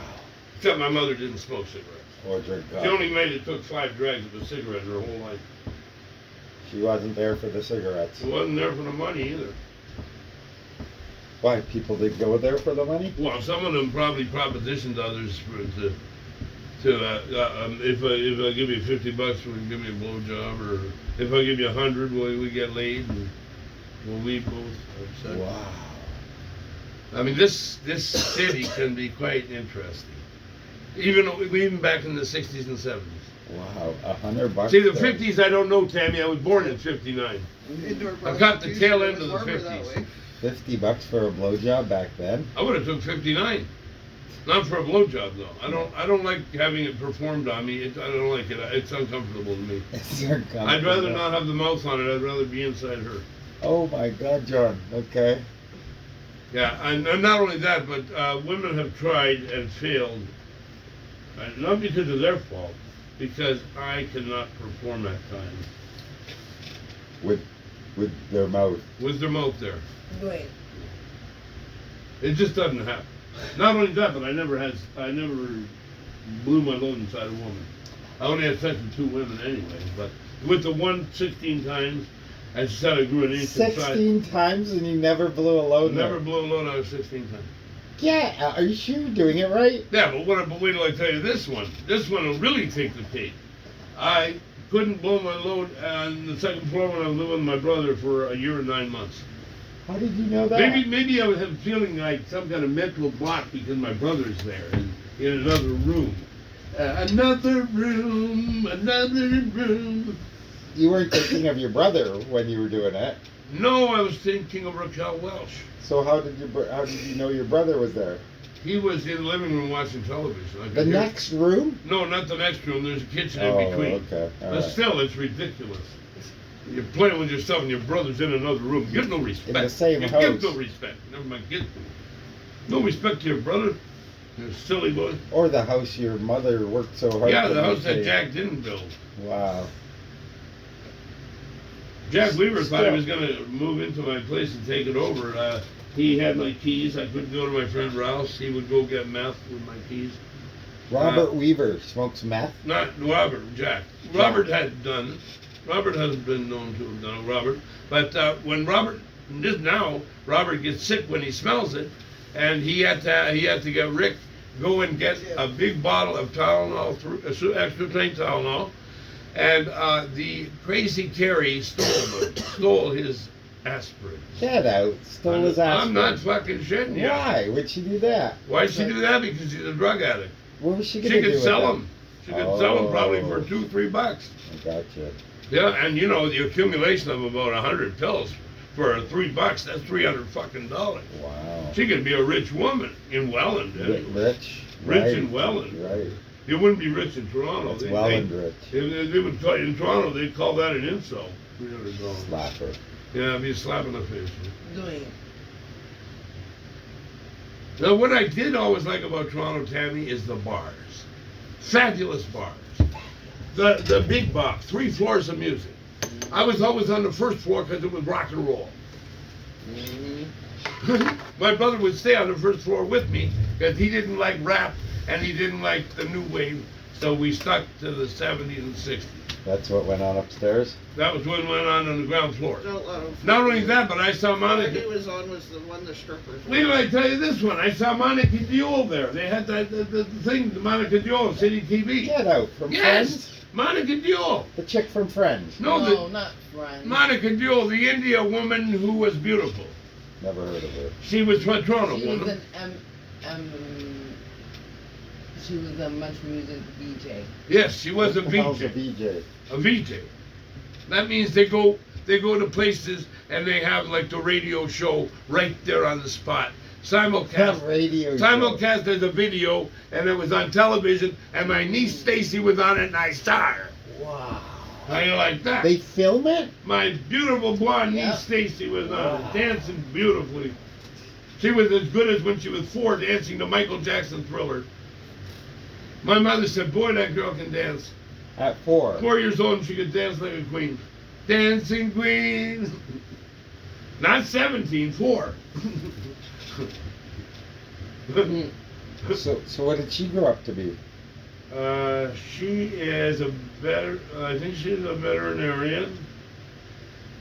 Except my mother didn't smoke cigarettes. Or drink She coffee. only made it took 5 drags of a cigarette her whole life. She wasn't there for the cigarettes. She wasn't there for the money either. Why? People did go there for the money? Well, some of them probably propositioned others if I give you $50, will you give me a blowjob, or if I give you 100, will we get laid, and will we both have sex? Wow. I mean, this city can be quite interesting, even back in the 60s and 70s. Wow. $100. See, the there. 50s, I don't know, Tammy. I was born in '59. Indoor I got the prostitution tail was end of the warmer that 50s. way. $50 for a blowjob back then? I would have took 59. Not for a blowjob though. I don't like having it performed on me. I don't like it. It's uncomfortable to me. It's uncomfortable. I'd rather not have the mouth on it. I'd rather be inside her. Oh my God, John. Okay. Yeah, and not only that, but women have tried and failed. Not because of their fault, because I cannot perform at times With their mouth. with their mouth there. Wait. It just doesn't happen. Not only that, but I never blew my load inside a woman. I only had sex with 2 women anyway, but with the one 16 times, I said I grew an inch inside. 16 times and you never blew a load? Never there? blew a load. I was 16 times. Yeah, are you sure you're doing it right? Yeah, but wait till I tell you this one. This one will really take the cake. I couldn't blow my load on the 2nd floor when I was living with my brother for a year and 9 months. How did you know that? Maybe I was feeling like some kind of mental block because my brother's there in another room. Another room. You weren't thinking of your brother when you were doing it. No, I was thinking of Raquel Welch. So how did you know your brother was there? He was in the living room watching television. I could The hear- next room? No, not the next room. There's a kitchen Oh, in between. okay. All But right. still, it's ridiculous. You're playing with yourself and your brother's in another room. Give no respect. In the same you house. Give no respect. Never mind. Give no respect to your brother. You silly boy. Or the house your mother worked so hard Yeah, to the house that maintain. Jack didn't build. Wow. Jack Weaver thought he Still. was going to move into my place and take it over. He had my keys. I couldn't go to my friend Rouse. He would go get meth with my keys. Robert Weaver smokes meth? Not Robert, Jack. Robert had done it. Robert hasn't been known to have done it, Robert. But when Robert gets sick when he smells it, and he had to get Rick go and get a big bottle of Tylenol, extra strength Tylenol, and the crazy Terry stole his aspirin. Get out. Stole his ass. I'm not fucking shitting you. Why would she do that? Why'd she do that? Because she's a drug addict. What was she She gonna do could with sell them? them. She could sell them probably for Oh. $2-3. I gotcha. Yeah, and you know the accumulation of about 100 pills for $3, that's $300 fucking dollars. Wow. She could be a rich woman in Welland. Rich. Rich right. in Welland. Right. You wouldn't be rich in Toronto. It's Welland rich. They would call, in Toronto, they'd call that an insult. $300. Slapper. Yeah, it'd be a slap in the face. Doing. Now, what I did always like about Toronto, Tammy, is the bars. Fabulous bars. The big bar, 3 floors of music. I was always on the 1st floor because it was rock and roll. My brother would stay on the 1st floor with me because he didn't like rap and he didn't like the new wave. So we stuck to the 70s and 60s. That's what went on upstairs? That was what went on the ground floor. Don't let 'em Not fool only you. that, but I saw What Monica. he was on was the one the strippers. Wait till I tell you this one. I saw Monica Diol there. They had the thing, the Monica Diol, City TV. Get out. From Yes! Friends? Monica Diol. The chick from Friends. No, No, not friends. Monica Diol, the India woman who was beautiful. Never heard of her. She was from Toronto. She was woman. she was a much music DJ. Yes, she was a What the hell's a VJ. VJ? A VJ. That means they go to places and they have like the radio show right there on the spot. Simulcast. That radio show. Simulcast as a video, and it was on television, and my niece Stacy was on it, and I saw her. Wow. How you like that? They film it? My beautiful blonde niece Yep. Stacy was on Wow. it, dancing beautifully. She was as good as when she was 4, dancing to Michael Jackson Thriller. My mother said, boy, that girl can dance. At 4. 4 years old, and she could dance like a queen. Dancing queen. Not 17, 4. So what did she grow up to be? She is I think she's a veterinarian.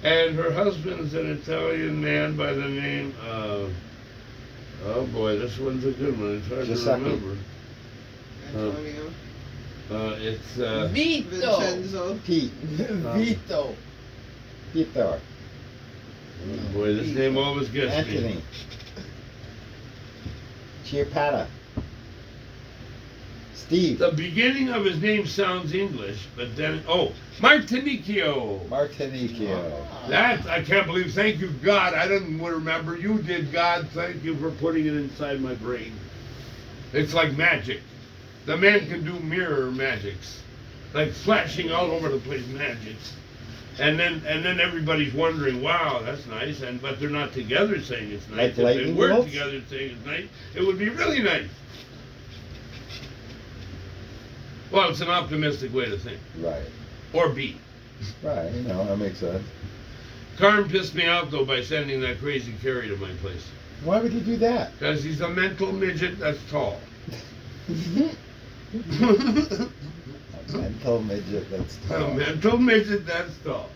And her husband's an Italian man by the name of, oh boy, this one's a good one. It's hard Giuseppe. to remember. Antonio, It's, Vito. Vincenzo. Pete. Vito. Peter. oh boy, this name always gets me. Anthony. Chiapata. Steve. The beginning of his name sounds English, but then, Martinicchio. Martinicchio. That, I can't believe, thank you God, I didn't remember, you did God, thank you for putting it inside my brain. It's like magic. The man can do mirror magics, like flashing all over the place magics. And then everybody's wondering, wow, that's nice, but they're not together saying it's nice. Like If they lightning were bolts? together saying it's nice, it would be really nice. Well, it's an optimistic way to think, Right. or be. Right. That makes sense. Carm pissed me out though by sending that crazy Carrie to my place. Why would he do that? Because he's a mental midget that's tall. A mental midget that's A tall. mental midget that's tall.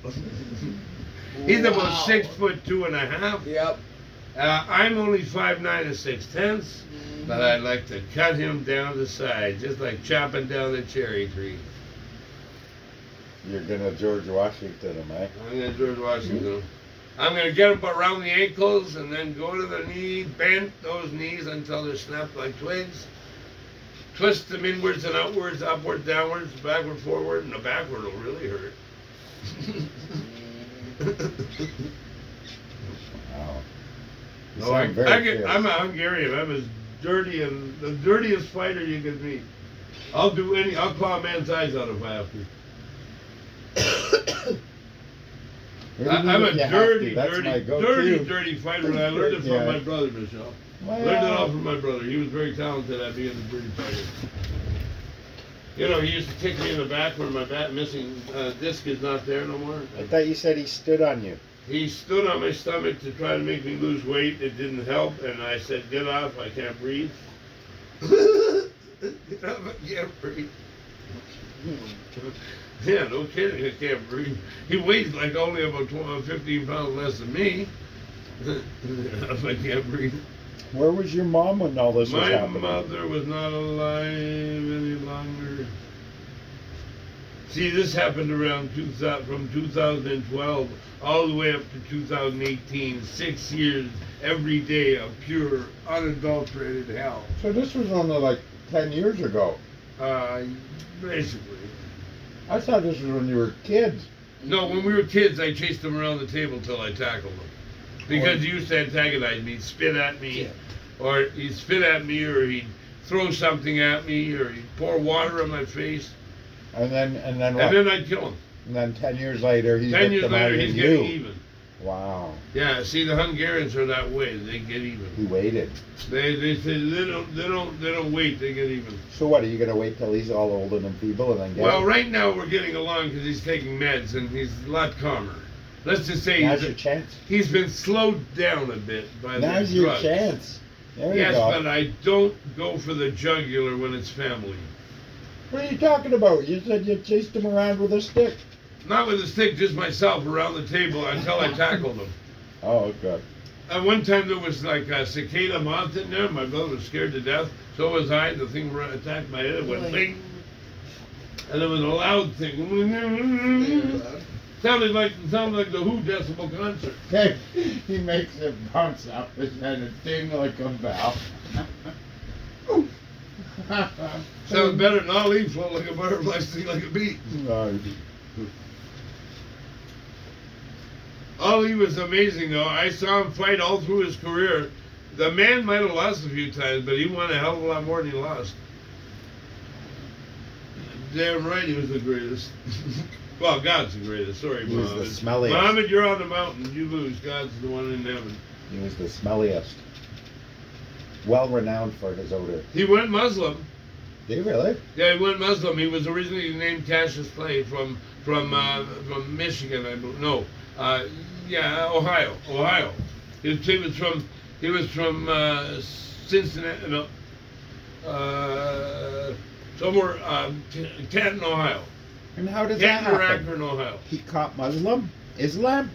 He's about Wow. 6'2.5". Yep. I'm only 5'9" and 6/10", but I'd like to cut him down the side, just like chopping down the cherry tree. You're gonna George Washington him, eh? I'm gonna George Washington. I'm gonna get him around the ankles and then go to the knee, bend those knees until they're snapped like twigs. Twist them inwards and outwards, upward, downwards, backward, forward, and the backward will really hurt. Wow. You No, sound very fierce. I'm a Hungarian. I'm as dirty and the dirtiest fighter you can meet. I'll claw a man's eyes out if I have to. What do you mean I'm a if you have to? dirty, That's my dirty, go-to. dirty fighter, and I learned it from Yeah. my brother, Michelle. Well, Learned it all from my brother. He was very talented at being a dirty fighter. You know, he used to kick me in the back where my missing disc is not there no more. I thought you said he stood on you. He stood on my stomach to try to make me lose weight. It didn't help, and I said, "Get off! I can't breathe." Get off! I can't breathe. Yeah, no kidding. I can't breathe. He weighs like only about 15 pounds less than me. If I can't breathe. Where was your mom when all this was My happening? mother was not alive any longer. See, this happened around from 2012 all the way up to 2018. 6 years, every day of pure, unadulterated hell. So this was only like 10 years ago. Basically. I thought this was when you were kids. No, when we were kids, I chased him around the table till I tackled him. Because he used to antagonize me. He'd spit at me, or he'd throw something at me, or he'd pour water on my face, And then what? and then I'd kill him. And then 10 years later, he's 10 years later, victimizing he's getting you. even. Wow. Yeah, see, the Hungarians are that way. They get even. He waited. They say they don't wait. They get even. So what, are you going to wait till he's all old and feeble and then get Well, him? right now we're getting along because he's taking meds and he's a lot calmer. Let's just say Now's your chance. he's been slowed down a bit by the Now's your drugs. chance. There Yes, you go. but I don't go for the jugular when it's family. What are you talking about? You said you chased him around with a stick. Not with a stick, just myself around the table until I tackled him. Oh, good. At one time there was like a cicada moth in there. My brother was scared to death. So was I. The thing attacked my head. It went Really? bing. And it was a loud thing. Sounded like the Who decibel concert. Hey, he makes it bounce up his head and ding like a bell. Sounds better than Ali, float like a butterfly, sting like a bee. No, Ali was amazing though. I saw him fight all through his career. The man might have lost a few times, but he won a hell of a lot more than he lost. Damn right he was the greatest. Well, God's the greatest. Sorry, He was the Muhammad. smelliest. Muhammad, you're on the mountain. You lose. God's the one in heaven. he was the smelliest. Well renowned for his odor. He went Muslim. Did he really? Yeah, he went Muslim. He was originally named Cassius Clay from Michigan. I believe. No, Ohio. He was from Cincinnati, no, somewhere Canton, Ohio. And how does that Canton or happen? Akron, Ohio. He caught Islam?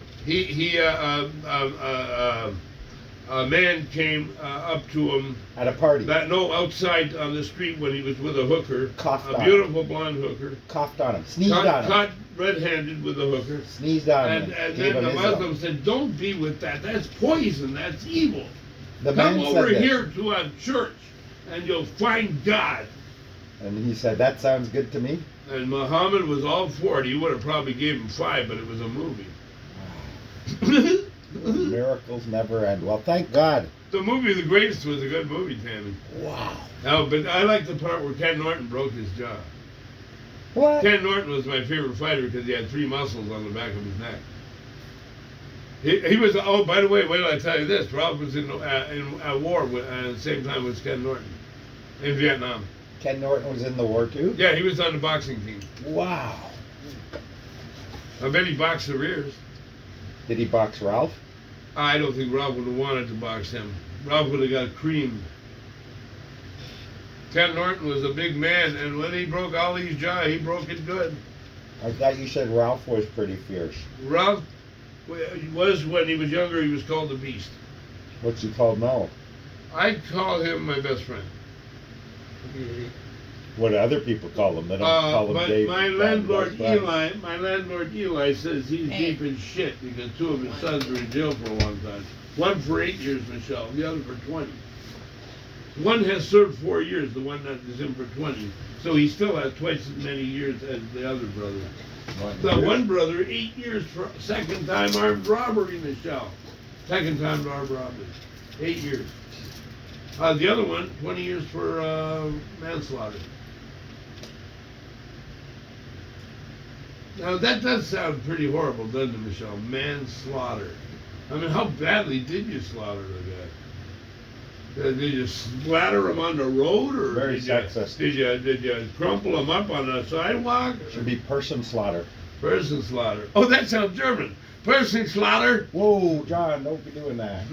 A man came up to him At a party. outside on the street when he was with a hooker, Coughed a on beautiful blonde hooker, Coughed on him. Sneezed on him. caught red-handed with a hooker. Sneezed on him. And Gave then him the Islam. Muslim said, "Don't be with that. That's poison. That's evil. The Come man over said this. here to a church, and you'll find God." And he said, that sounds good to me. And Muhammad was all for it. He would have probably gave him 5, but it was a movie. Miracles never end. Well, thank God. The movie The Greatest was a good movie, Tammy. Wow. No, but I like the part where Ken Norton broke his jaw. What? Ken Norton was my favorite fighter because he had 3 muscles on the back of his neck. He was. Oh, by the way, wait till I tell you this. Ralph was in a war at the same time as Ken Norton in Vietnam. Ken Norton was in the war too? Yeah, he was on the boxing team. Wow. I bet he boxed the rears. Did he box Ralph? I don't think Ralph would have wanted to box him. Ralph would have got creamed. Ken Norton was a big man, and when he broke Ali's jaw, he broke it good. I thought you said Ralph was pretty fierce. Ralph was, when he was younger, he was called the Beast. What's he called now? I call him my best friend. What do other people call him? They don't call him But Dave. my landlord Eli says he's Hey. deep in shit because 2 of his sons were in jail for a long time. One for 8 years, Michelle, the other for 20. One has served 4 years, the one that is in for 20. So he still has twice as many years as the other brother. The one brother, 8 years for second time armed robbery, Michelle. Second time armed robbery. 8 years. The other one, 20 years for manslaughter. Now that does sound pretty horrible, doesn't it, Michelle? Manslaughter. I mean, how badly did you slaughter the guy? Did you splatter him on the road, or Very did sexist. did you crumple him up on the sidewalk? Should be person slaughter. Person slaughter. Oh, that sounds German. Person slaughter. Whoa, John, don't be doing that.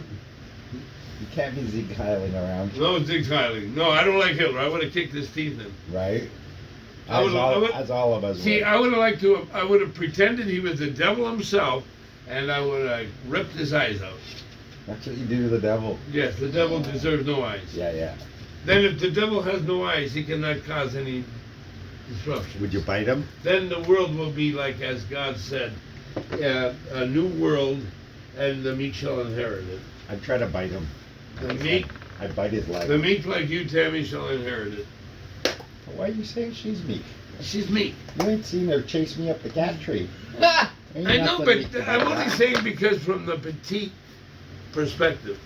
You can't be Zieg-heiling around, No, Zig Heiling. No, I don't like Hitler. I would have kicked his teeth in. right? I would- As all of us See, would. I would have liked to. I would have pretended he was the devil himself, and I would have ripped his eyes out. That's what you do to the devil. Yes, the devil deserves no eyes. Yeah, yeah. Then, if the devil has no eyes, he cannot cause any disruption. Would you bite him? Then the world will be like, as God said, a new world, and the meek shall inherit it. I'd try to bite him. The meek, I'd bite his leg. the meek like you, Tammy, shall inherit it. Why are you saying she's meek? She's meek. You ain't seen her chase me up the cat tree. Ain't I know, nothing but meek about I'm only that. saying because from the petite perspective.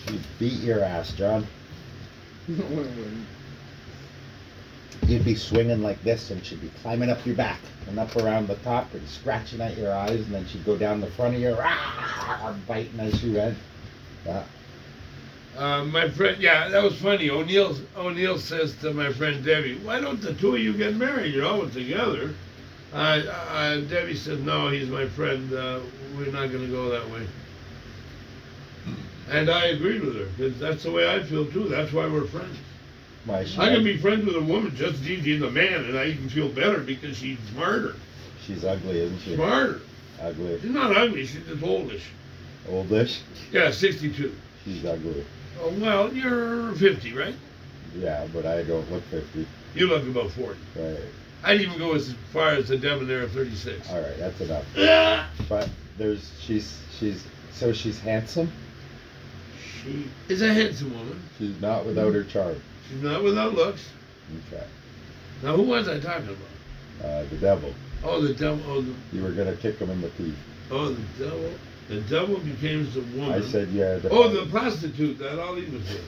She'd beat your ass, John. You'd be swinging like this, and she'd be climbing up your back and up around the top and scratching at your eyes, and then she'd go down the front of you, biting as she went. Yeah. My friend, yeah, that was funny. O'Neill says to my friend Debbie, "Why don't the 2 of you get married? You're always together." Debbie said, "No, he's my friend. We're not going to go that way." And I agreed with her, because that's the way I feel too. That's why we're friends. Why, she, I can be friends with a woman just as easy as a man, and I even feel better because she's smarter. she's ugly, isn't she? Smarter. Ugly. She's not ugly. She's just oldish. Oldish? Yeah, 62. She's ugly. Oh, well, you're 50, right? Yeah, but I don't look 50. You look about 40. Right. I'd even go as far as the debonair 36. All right, that's enough. Ah! But she's handsome. She is a handsome woman. She's not without her charm. She's not without looks. Okay. Now, who was I talking about? The devil. Oh, the devil. You were gonna kick him in the teeth. The devil. The devil became the woman. I said yeah. Oh, the prostitute that Ali was with.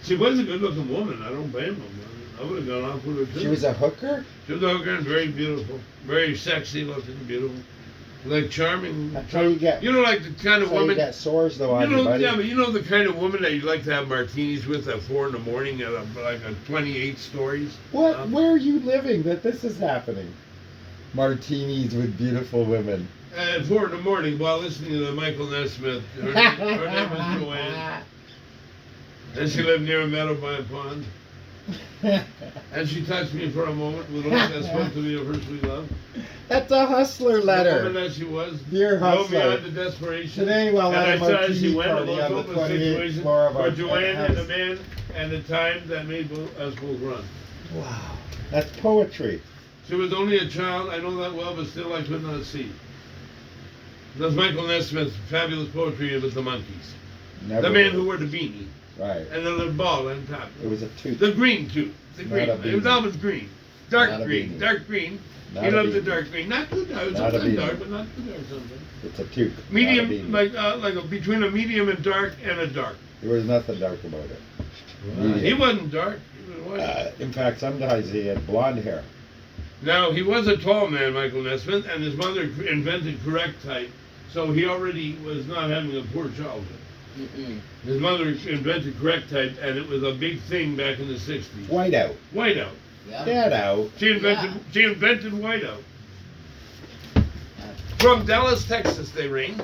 She was a good-looking woman. I don't blame her. I would have gone off with her too. She was a hooker. She was a hooker and very beautiful, very sexy looking, beautiful, like charming. That's how you get. You know, like the kind of That's how you woman. get sores though You on your know, buddy. yeah, but you know the kind of woman that you like to have martinis with at 4 in the morning at like a 28 stories. What? Where are you living that this is happening? Martinis with beautiful women. At 4 in the morning while listening to Michael Nesmith. Her name was Joanne. And she lived near a meadow by a pond. And she touched me for a moment with a look that spoke to me of her sweet love. That's a hustler The woman letter. that she was. Dear Drove me hustler. on to desperation. Today we'll And have I a saw as she martini went, a party most on the hopeless 28th situation floor of for our Joanne and the house. man and the time that made us both run. Wow. That's poetry. She was only a child, I know that well, but still I could not see. That's Michael Nesmith's fabulous poetry with the monkeys. Never. The man who wore the beanie Right. and the little ball on top. It was a tooth. The green too. The Not green. a It was beanie. always green. Dark Not a green. beanie. Dark green. Not He a loved the beanie. dark green. Not too dark. Not a Sometimes beanie. dark, but not too dark sometimes. It's a toque. Medium, not a beanie. like a, between a medium and dark and a dark. There was nothing dark about it. He Medium. wasn't dark. He was white. In fact, sometimes he had blonde hair. Now, he was a tall man, Michael Nesmith, and his mother invented correct type, so he already was not having a poor childhood. Mm-mm. His mother invented correct type, and it was a big thing back in the 60s. Whiteout. Whiteout. Yeah. Get out. She invented whiteout. From Dallas, Texas, they ring.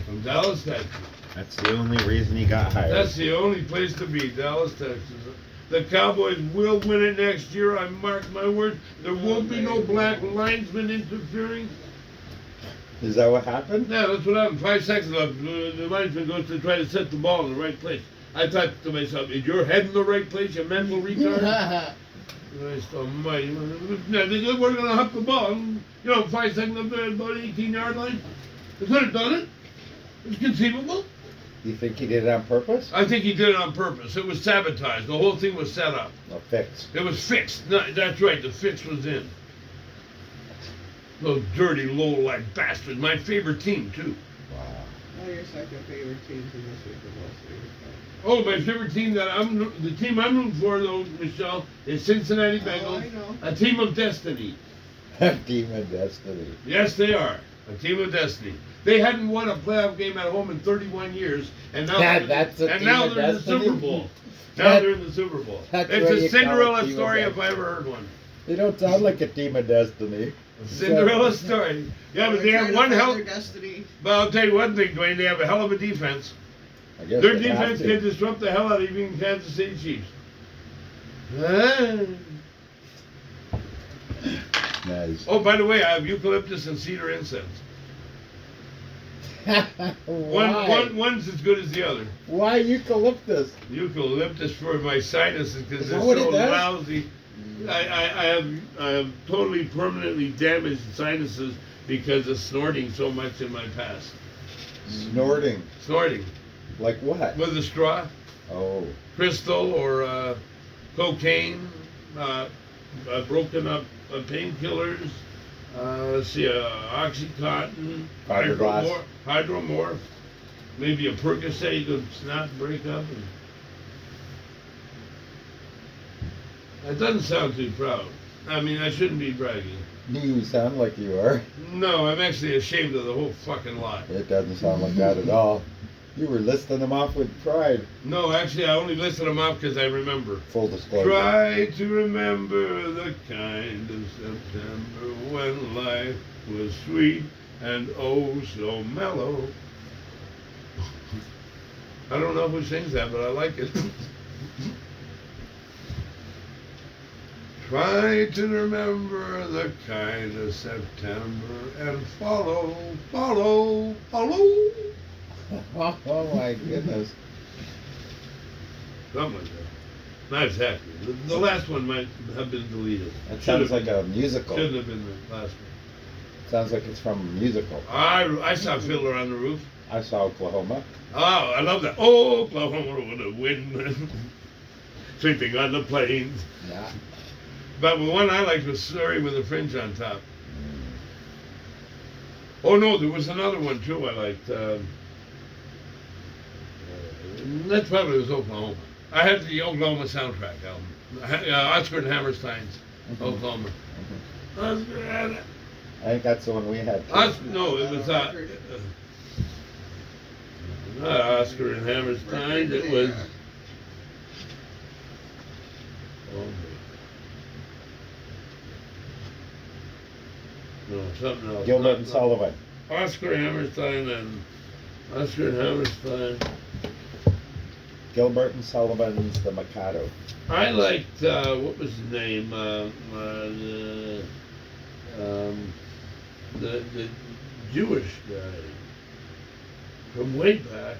From Dallas, Texas. That's the only reason he got hired. That's the only place to be, Dallas, Texas. The Cowboys will win it next year. I mark my words. There won't be no black linesmen interfering. Is that what happened? Yeah, that's what happened. 5 seconds left. The linesman goes to try to set the ball in the right place. I thought to myself, is your head in the right place, you mental retard? Christ almighty. Now, we're going to huck the ball. 5 seconds up there, about 18-yard line. They could have done it. It's conceivable. You think he did it on purpose? I think he did it on purpose. It was sabotaged. The whole thing was set up. Or fixed? It was fixed. No, that's right. The fix was in. Those dirty, low-life bastards. My favorite team, too. Wow. Oh, your second favorite team from this week of World Series. Oh, my favorite team the team I'm rooting for, though, Michelle, is Cincinnati Oh, Bengals. I know. A team of destiny. Team of destiny. Yes, they are. A team of destiny. They hadn't won a playoff game at home in 31 years, and now That's a and team now of they're in the destiny? Super Bowl. Now That- they're in the Super Bowl. that's It's what a you call a Cinderella team of story if I destiny. ever heard one. They don't sound like a team of destiny. A Cinderella story. Yeah, but they have one hell. Their destiny. But I'll tell you one thing, Dwayne. They have a hell of a defense. I guess Their they have defense to. can disrupt the hell out of even Kansas City Chiefs. Ah. Nice. Oh, by the way, I have eucalyptus and cedar incense. Why? One's as good as the other. Why eucalyptus? Eucalyptus for my sinuses because Is they're that what it so does? lousy. I have totally permanently damaged sinuses because of snorting so much in my past. Snorting. Snorting Like what? with a straw, Oh. crystal or cocaine, broken up painkillers. Let's see, Oxycontin, Fiberglass. hydromorph, maybe a Percocet to snap, break up. And... That doesn't sound too proud. I mean, I shouldn't be bragging. You sound like you are. No, I'm actually ashamed of the whole fucking lot. It doesn't sound like that at all. You were listing them off with pride. No, actually, I only listed them off because I remember. Full disclosure. Try to remember the kind of September when life was sweet and oh so mellow. I don't know who sings that, but I like it. Try to remember the kind of September and follow, follow, follow. Oh my goodness. Something like that. Not exactly. The last one might have been deleted. That sounds like a musical. Shouldn't have been the last one. Sounds like it's from a musical. I saw Fiddler on the Roof. I saw Oklahoma. Oh, I love that. Oh, Oklahoma with the wind sweeping on the plains. Yeah. But the one I liked was Surrey with a Fringe on Top. Oh no, there was another one too I liked. That probably was Oklahoma. I had the Oklahoma soundtrack album. Oscar and Hammerstein's Oklahoma. Oscar, I think that's the one we had. Too. no, it was not Oscar and Hammerstein. It was. Oh, No, something else. Gilbert and Not- Sullivan. Oscar Hammerstein and Oscar Hammerstein. Gilbert and Sullivan's The Mikado. I liked what was his name? The Jewish guy from way back.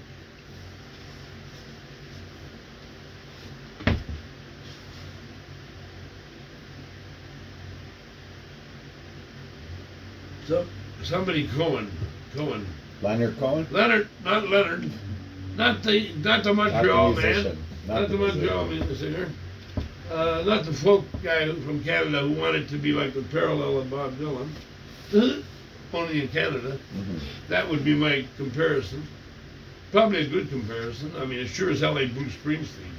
Somebody Cohen. Leonard Cohen? Leonard, not Leonard. Not the Montreal man. musician. Not the Montreal singer. Not the folk guy from Canada who wanted to be like the parallel of Bob Dylan. Only in Canada. Mhm. That would be my comparison. Probably a good comparison. I mean, it sure as hell ain't Bruce Springsteen.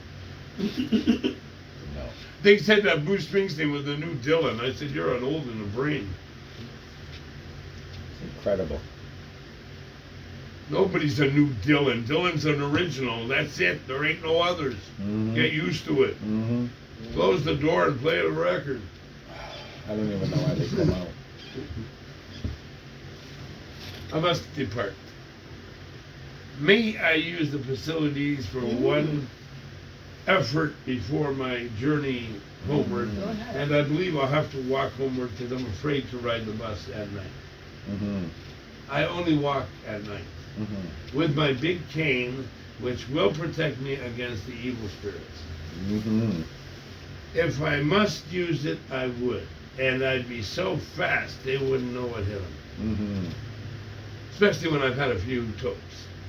No. They said that Bruce Springsteen was the new Dylan. I said, you're an old in the brain. It's incredible. Nobody's a new Dylan. Dylan's an original. That's it. There ain't no others. Mhm. Get used to it. Mhm. Close the door and play the record. I don't even know why they come out. I must depart. May I use the facilities for one effort before my journey homeward? Go ahead. And I believe I'll have to walk homeward because I'm afraid to ride the bus at night. Mhm. I only walk at night Mhm. with my big cane, which will protect me against the evil spirits. Mhm. If I must use it, I would. And I'd be so fast they wouldn't know what hit them. Mhm. Especially when I've had a few tokes.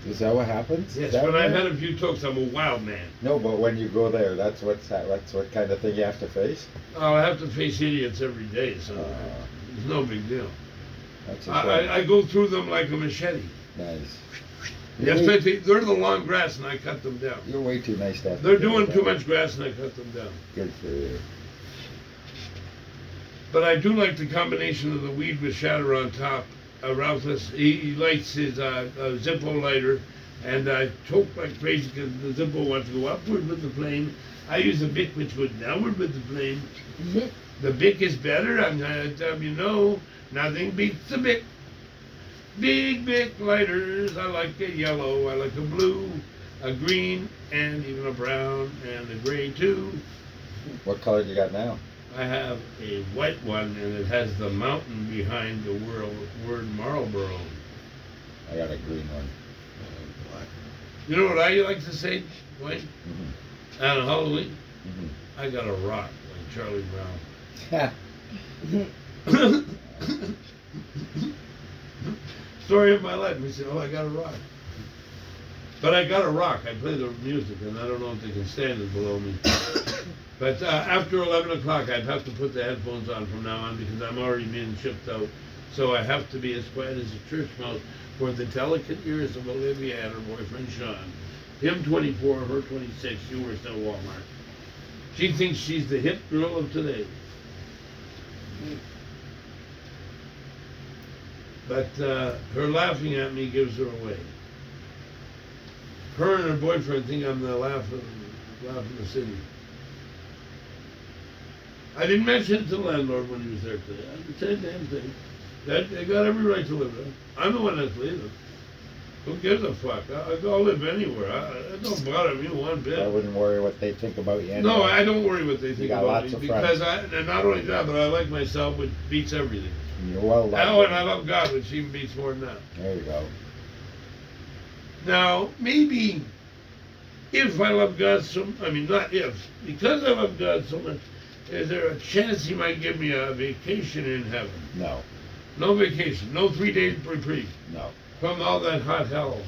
Is that what happens? Yes, Down when I've there? had a few tokes, I'm a wild man. No, but when you go there, that's what kind of thing you have to face. Oh, I have to face idiots every day, so Uh, it's no big deal. That's a I go through them like a machete. Nice. Yes, You're way, they're the long grass and I cut them down. you're way too nice to have to They're do doing that. too much grass and I cut them down. Good for you. But I do like the combination of the weed with shatter on top. Ralphus, he lights his Zippo lighter, and I choke like crazy because the Zippo wants to go upward with the flame. I use a Bic which goes downward with the flame. The Bic is better. I'm gonna tell you no, nothing beats the Bic. Big Bic lighters. I like a yellow, I like a blue, a green, and even a brown, and a gray too. What color you got now? I have a white one, and it has the mountain behind the word Marlboro. I got a green one. You know what I like to say, Wayne? Mhm. On Halloween, Mhm. I got a rock like Charlie Brown. Story of my life. We said, oh, I got a rock. But I got a rock. I play the music, and I don't know if they can stand it below me. But after 11 o'clock, I'd have to put the headphones on from now on because I'm already being shipped out. So I have to be as quiet as a church mouse for the delicate ears of Olivia and her boyfriend Sean. Him 24, her 26. She works at Walmart. She thinks she's the hip girl of today. But her laughing at me gives her away. Her and her boyfriend think I'm the laugh of the city. I didn't mention it to the landlord when he was there today. I said the same thing. That they got every right to live there. I'm the one that's leaving. Who gives a fuck? I'll live anywhere. It don't bother me one bit. I wouldn't worry what they think about you anyway. No, I don't worry what they think got about lots me of friends. because and not only that, but I like myself, which beats everything. You're well loved. Oh, and I love God, which even beats more than that. There you go. Now, maybe if I love God not if, because I love God so much, is there a chance He might give me a vacation in heaven? No, No vacation, no 3 days reprieve no. from all that hotness.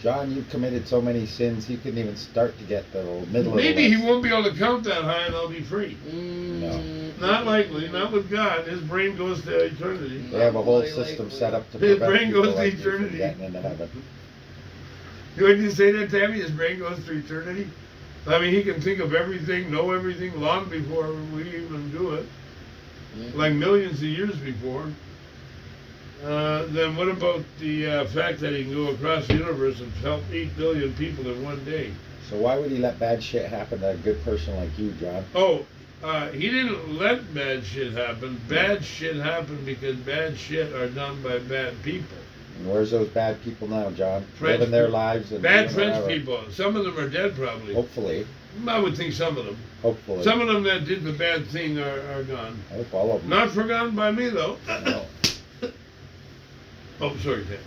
John, you've committed so many sins, you couldn't even start to get the middle Maybe of the He list. won't be able to count that high and I'll be free. No. Not likely, not with God. His brain goes to eternity. They have a whole Likely. system set up to His prevent brain people goes to like you from eternity. getting into heaven. Wouldn't you say that, Tammy? His brain goes to eternity? I mean, he can think of everything, know everything long before we even do it. Like millions of years before. Then what about the fact that he can go across the universe and help 8 billion people in one day? So why would he let bad shit happen to a good person like you, John? Oh, He didn't let bad shit happen. Bad shit happened because bad shit are done by bad people. And where's those bad people now, John? French Living their people. lives and Bad doing French whatever. people. Some of them are dead, probably. Hopefully, I would think some of them. hopefully. Some of them that did the bad thing are gone. I hope all of them. Not forgotten by me, though. No. Oh, sorry, Ted.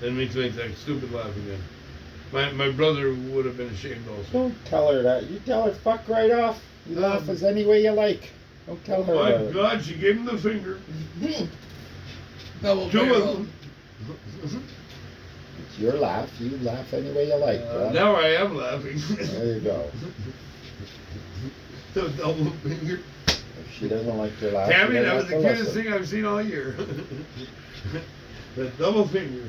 Didn't mean to make that stupid laugh again. My brother would have been ashamed also. Don't tell her that. You tell her fuck right off. You laugh as any way you like. Don't tell her. My God, she gave him the finger. Double Two of barrel. them. It's your laugh. You laugh any way you like, bro. Now I am laughing. There you go. The double finger. If she doesn't like your laugh, Tammy, you that don't was the have to cutest listen. thing I've seen all year. The double finger.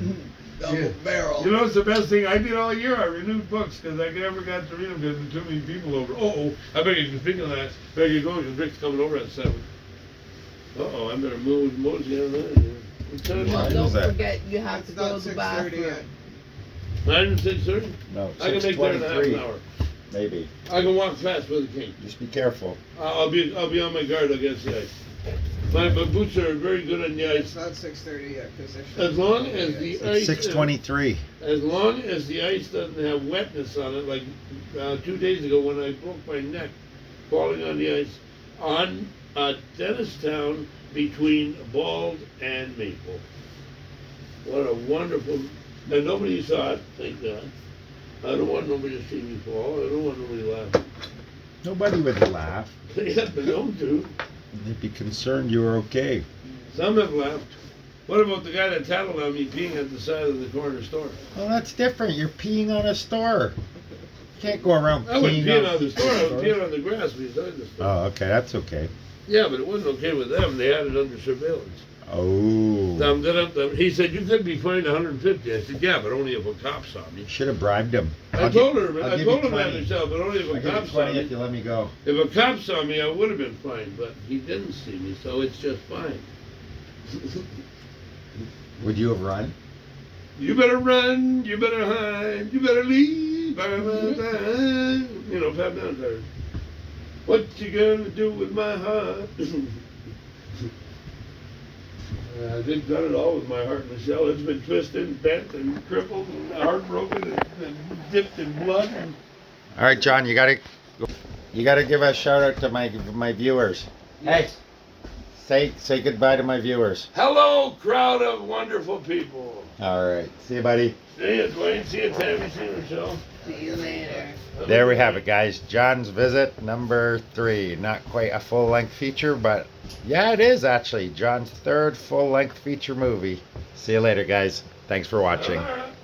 Double Yeah. barrel. You know, it's the best thing I did all year. I renewed books because I never got to read them because there were too many people over. I better get thinking that. Better get going because Rick's coming over at 7. I better move mosey on that. What time Well, is it? don't is that? forget you have It's to go not to the 6:30 yet. bathroom. 9 and 6:30? No, I can make that in a half an 6:23, hour. maybe. I can walk fast with a cane. Just be careful. I'll be on my guard against the ice. My boots are very good on the It's ice. not 6:30 yet because As long as the ice, 6:23. as long as the ice doesn't have wetness on it, like 2 days ago when I broke my neck falling on the ice on Dennistown between Bald and Maple. What a wonderful, and nobody saw it, thank God. I don't want nobody to see me fall. I don't want nobody laughing. Nobody would laugh. They have been known to. They'd be concerned you were okay. Some have laughed. What about the guy that tattled on me peeing at the side of the corner store? Well, that's different. You're peeing on a store. You can't go around I wasn't peeing peeing on the store, I was stores. peeing on the grass beside the store. Oh, okay, that's okay. Yeah, but it wasn't okay with them. They had it under surveillance. Oh. He said, you could be fined 150. I said, yeah, but only if a cop saw me. Should have bribed him. I told her, I'll I give told you him that 20. myself, but only if I'll a give cop you saw 20 if me. you let me go. If a cop saw me, I would have been fined, but he didn't see me, so it's just fine. Would you have run? You better run, you better hide, you better leave by my side. You know, Pat Benatar. What you gonna do with my heart? I did done it all with my heart, Michelle. It's been twisted, bent, and crippled, and heartbroken, and dipped in blood. All right, John, you gotta give a shout out to my viewers. Hey, say goodbye to my viewers. Hello, crowd of wonderful people. All right, see you, buddy. See you, Dwayne. See you, Tammy. See you, Michelle. See you later. There we have it, guys. John's visit number 3. Not quite a full-length feature, but yeah, it is actually John's 3rd full-length feature movie. See you later, guys. Thanks for watching. All right.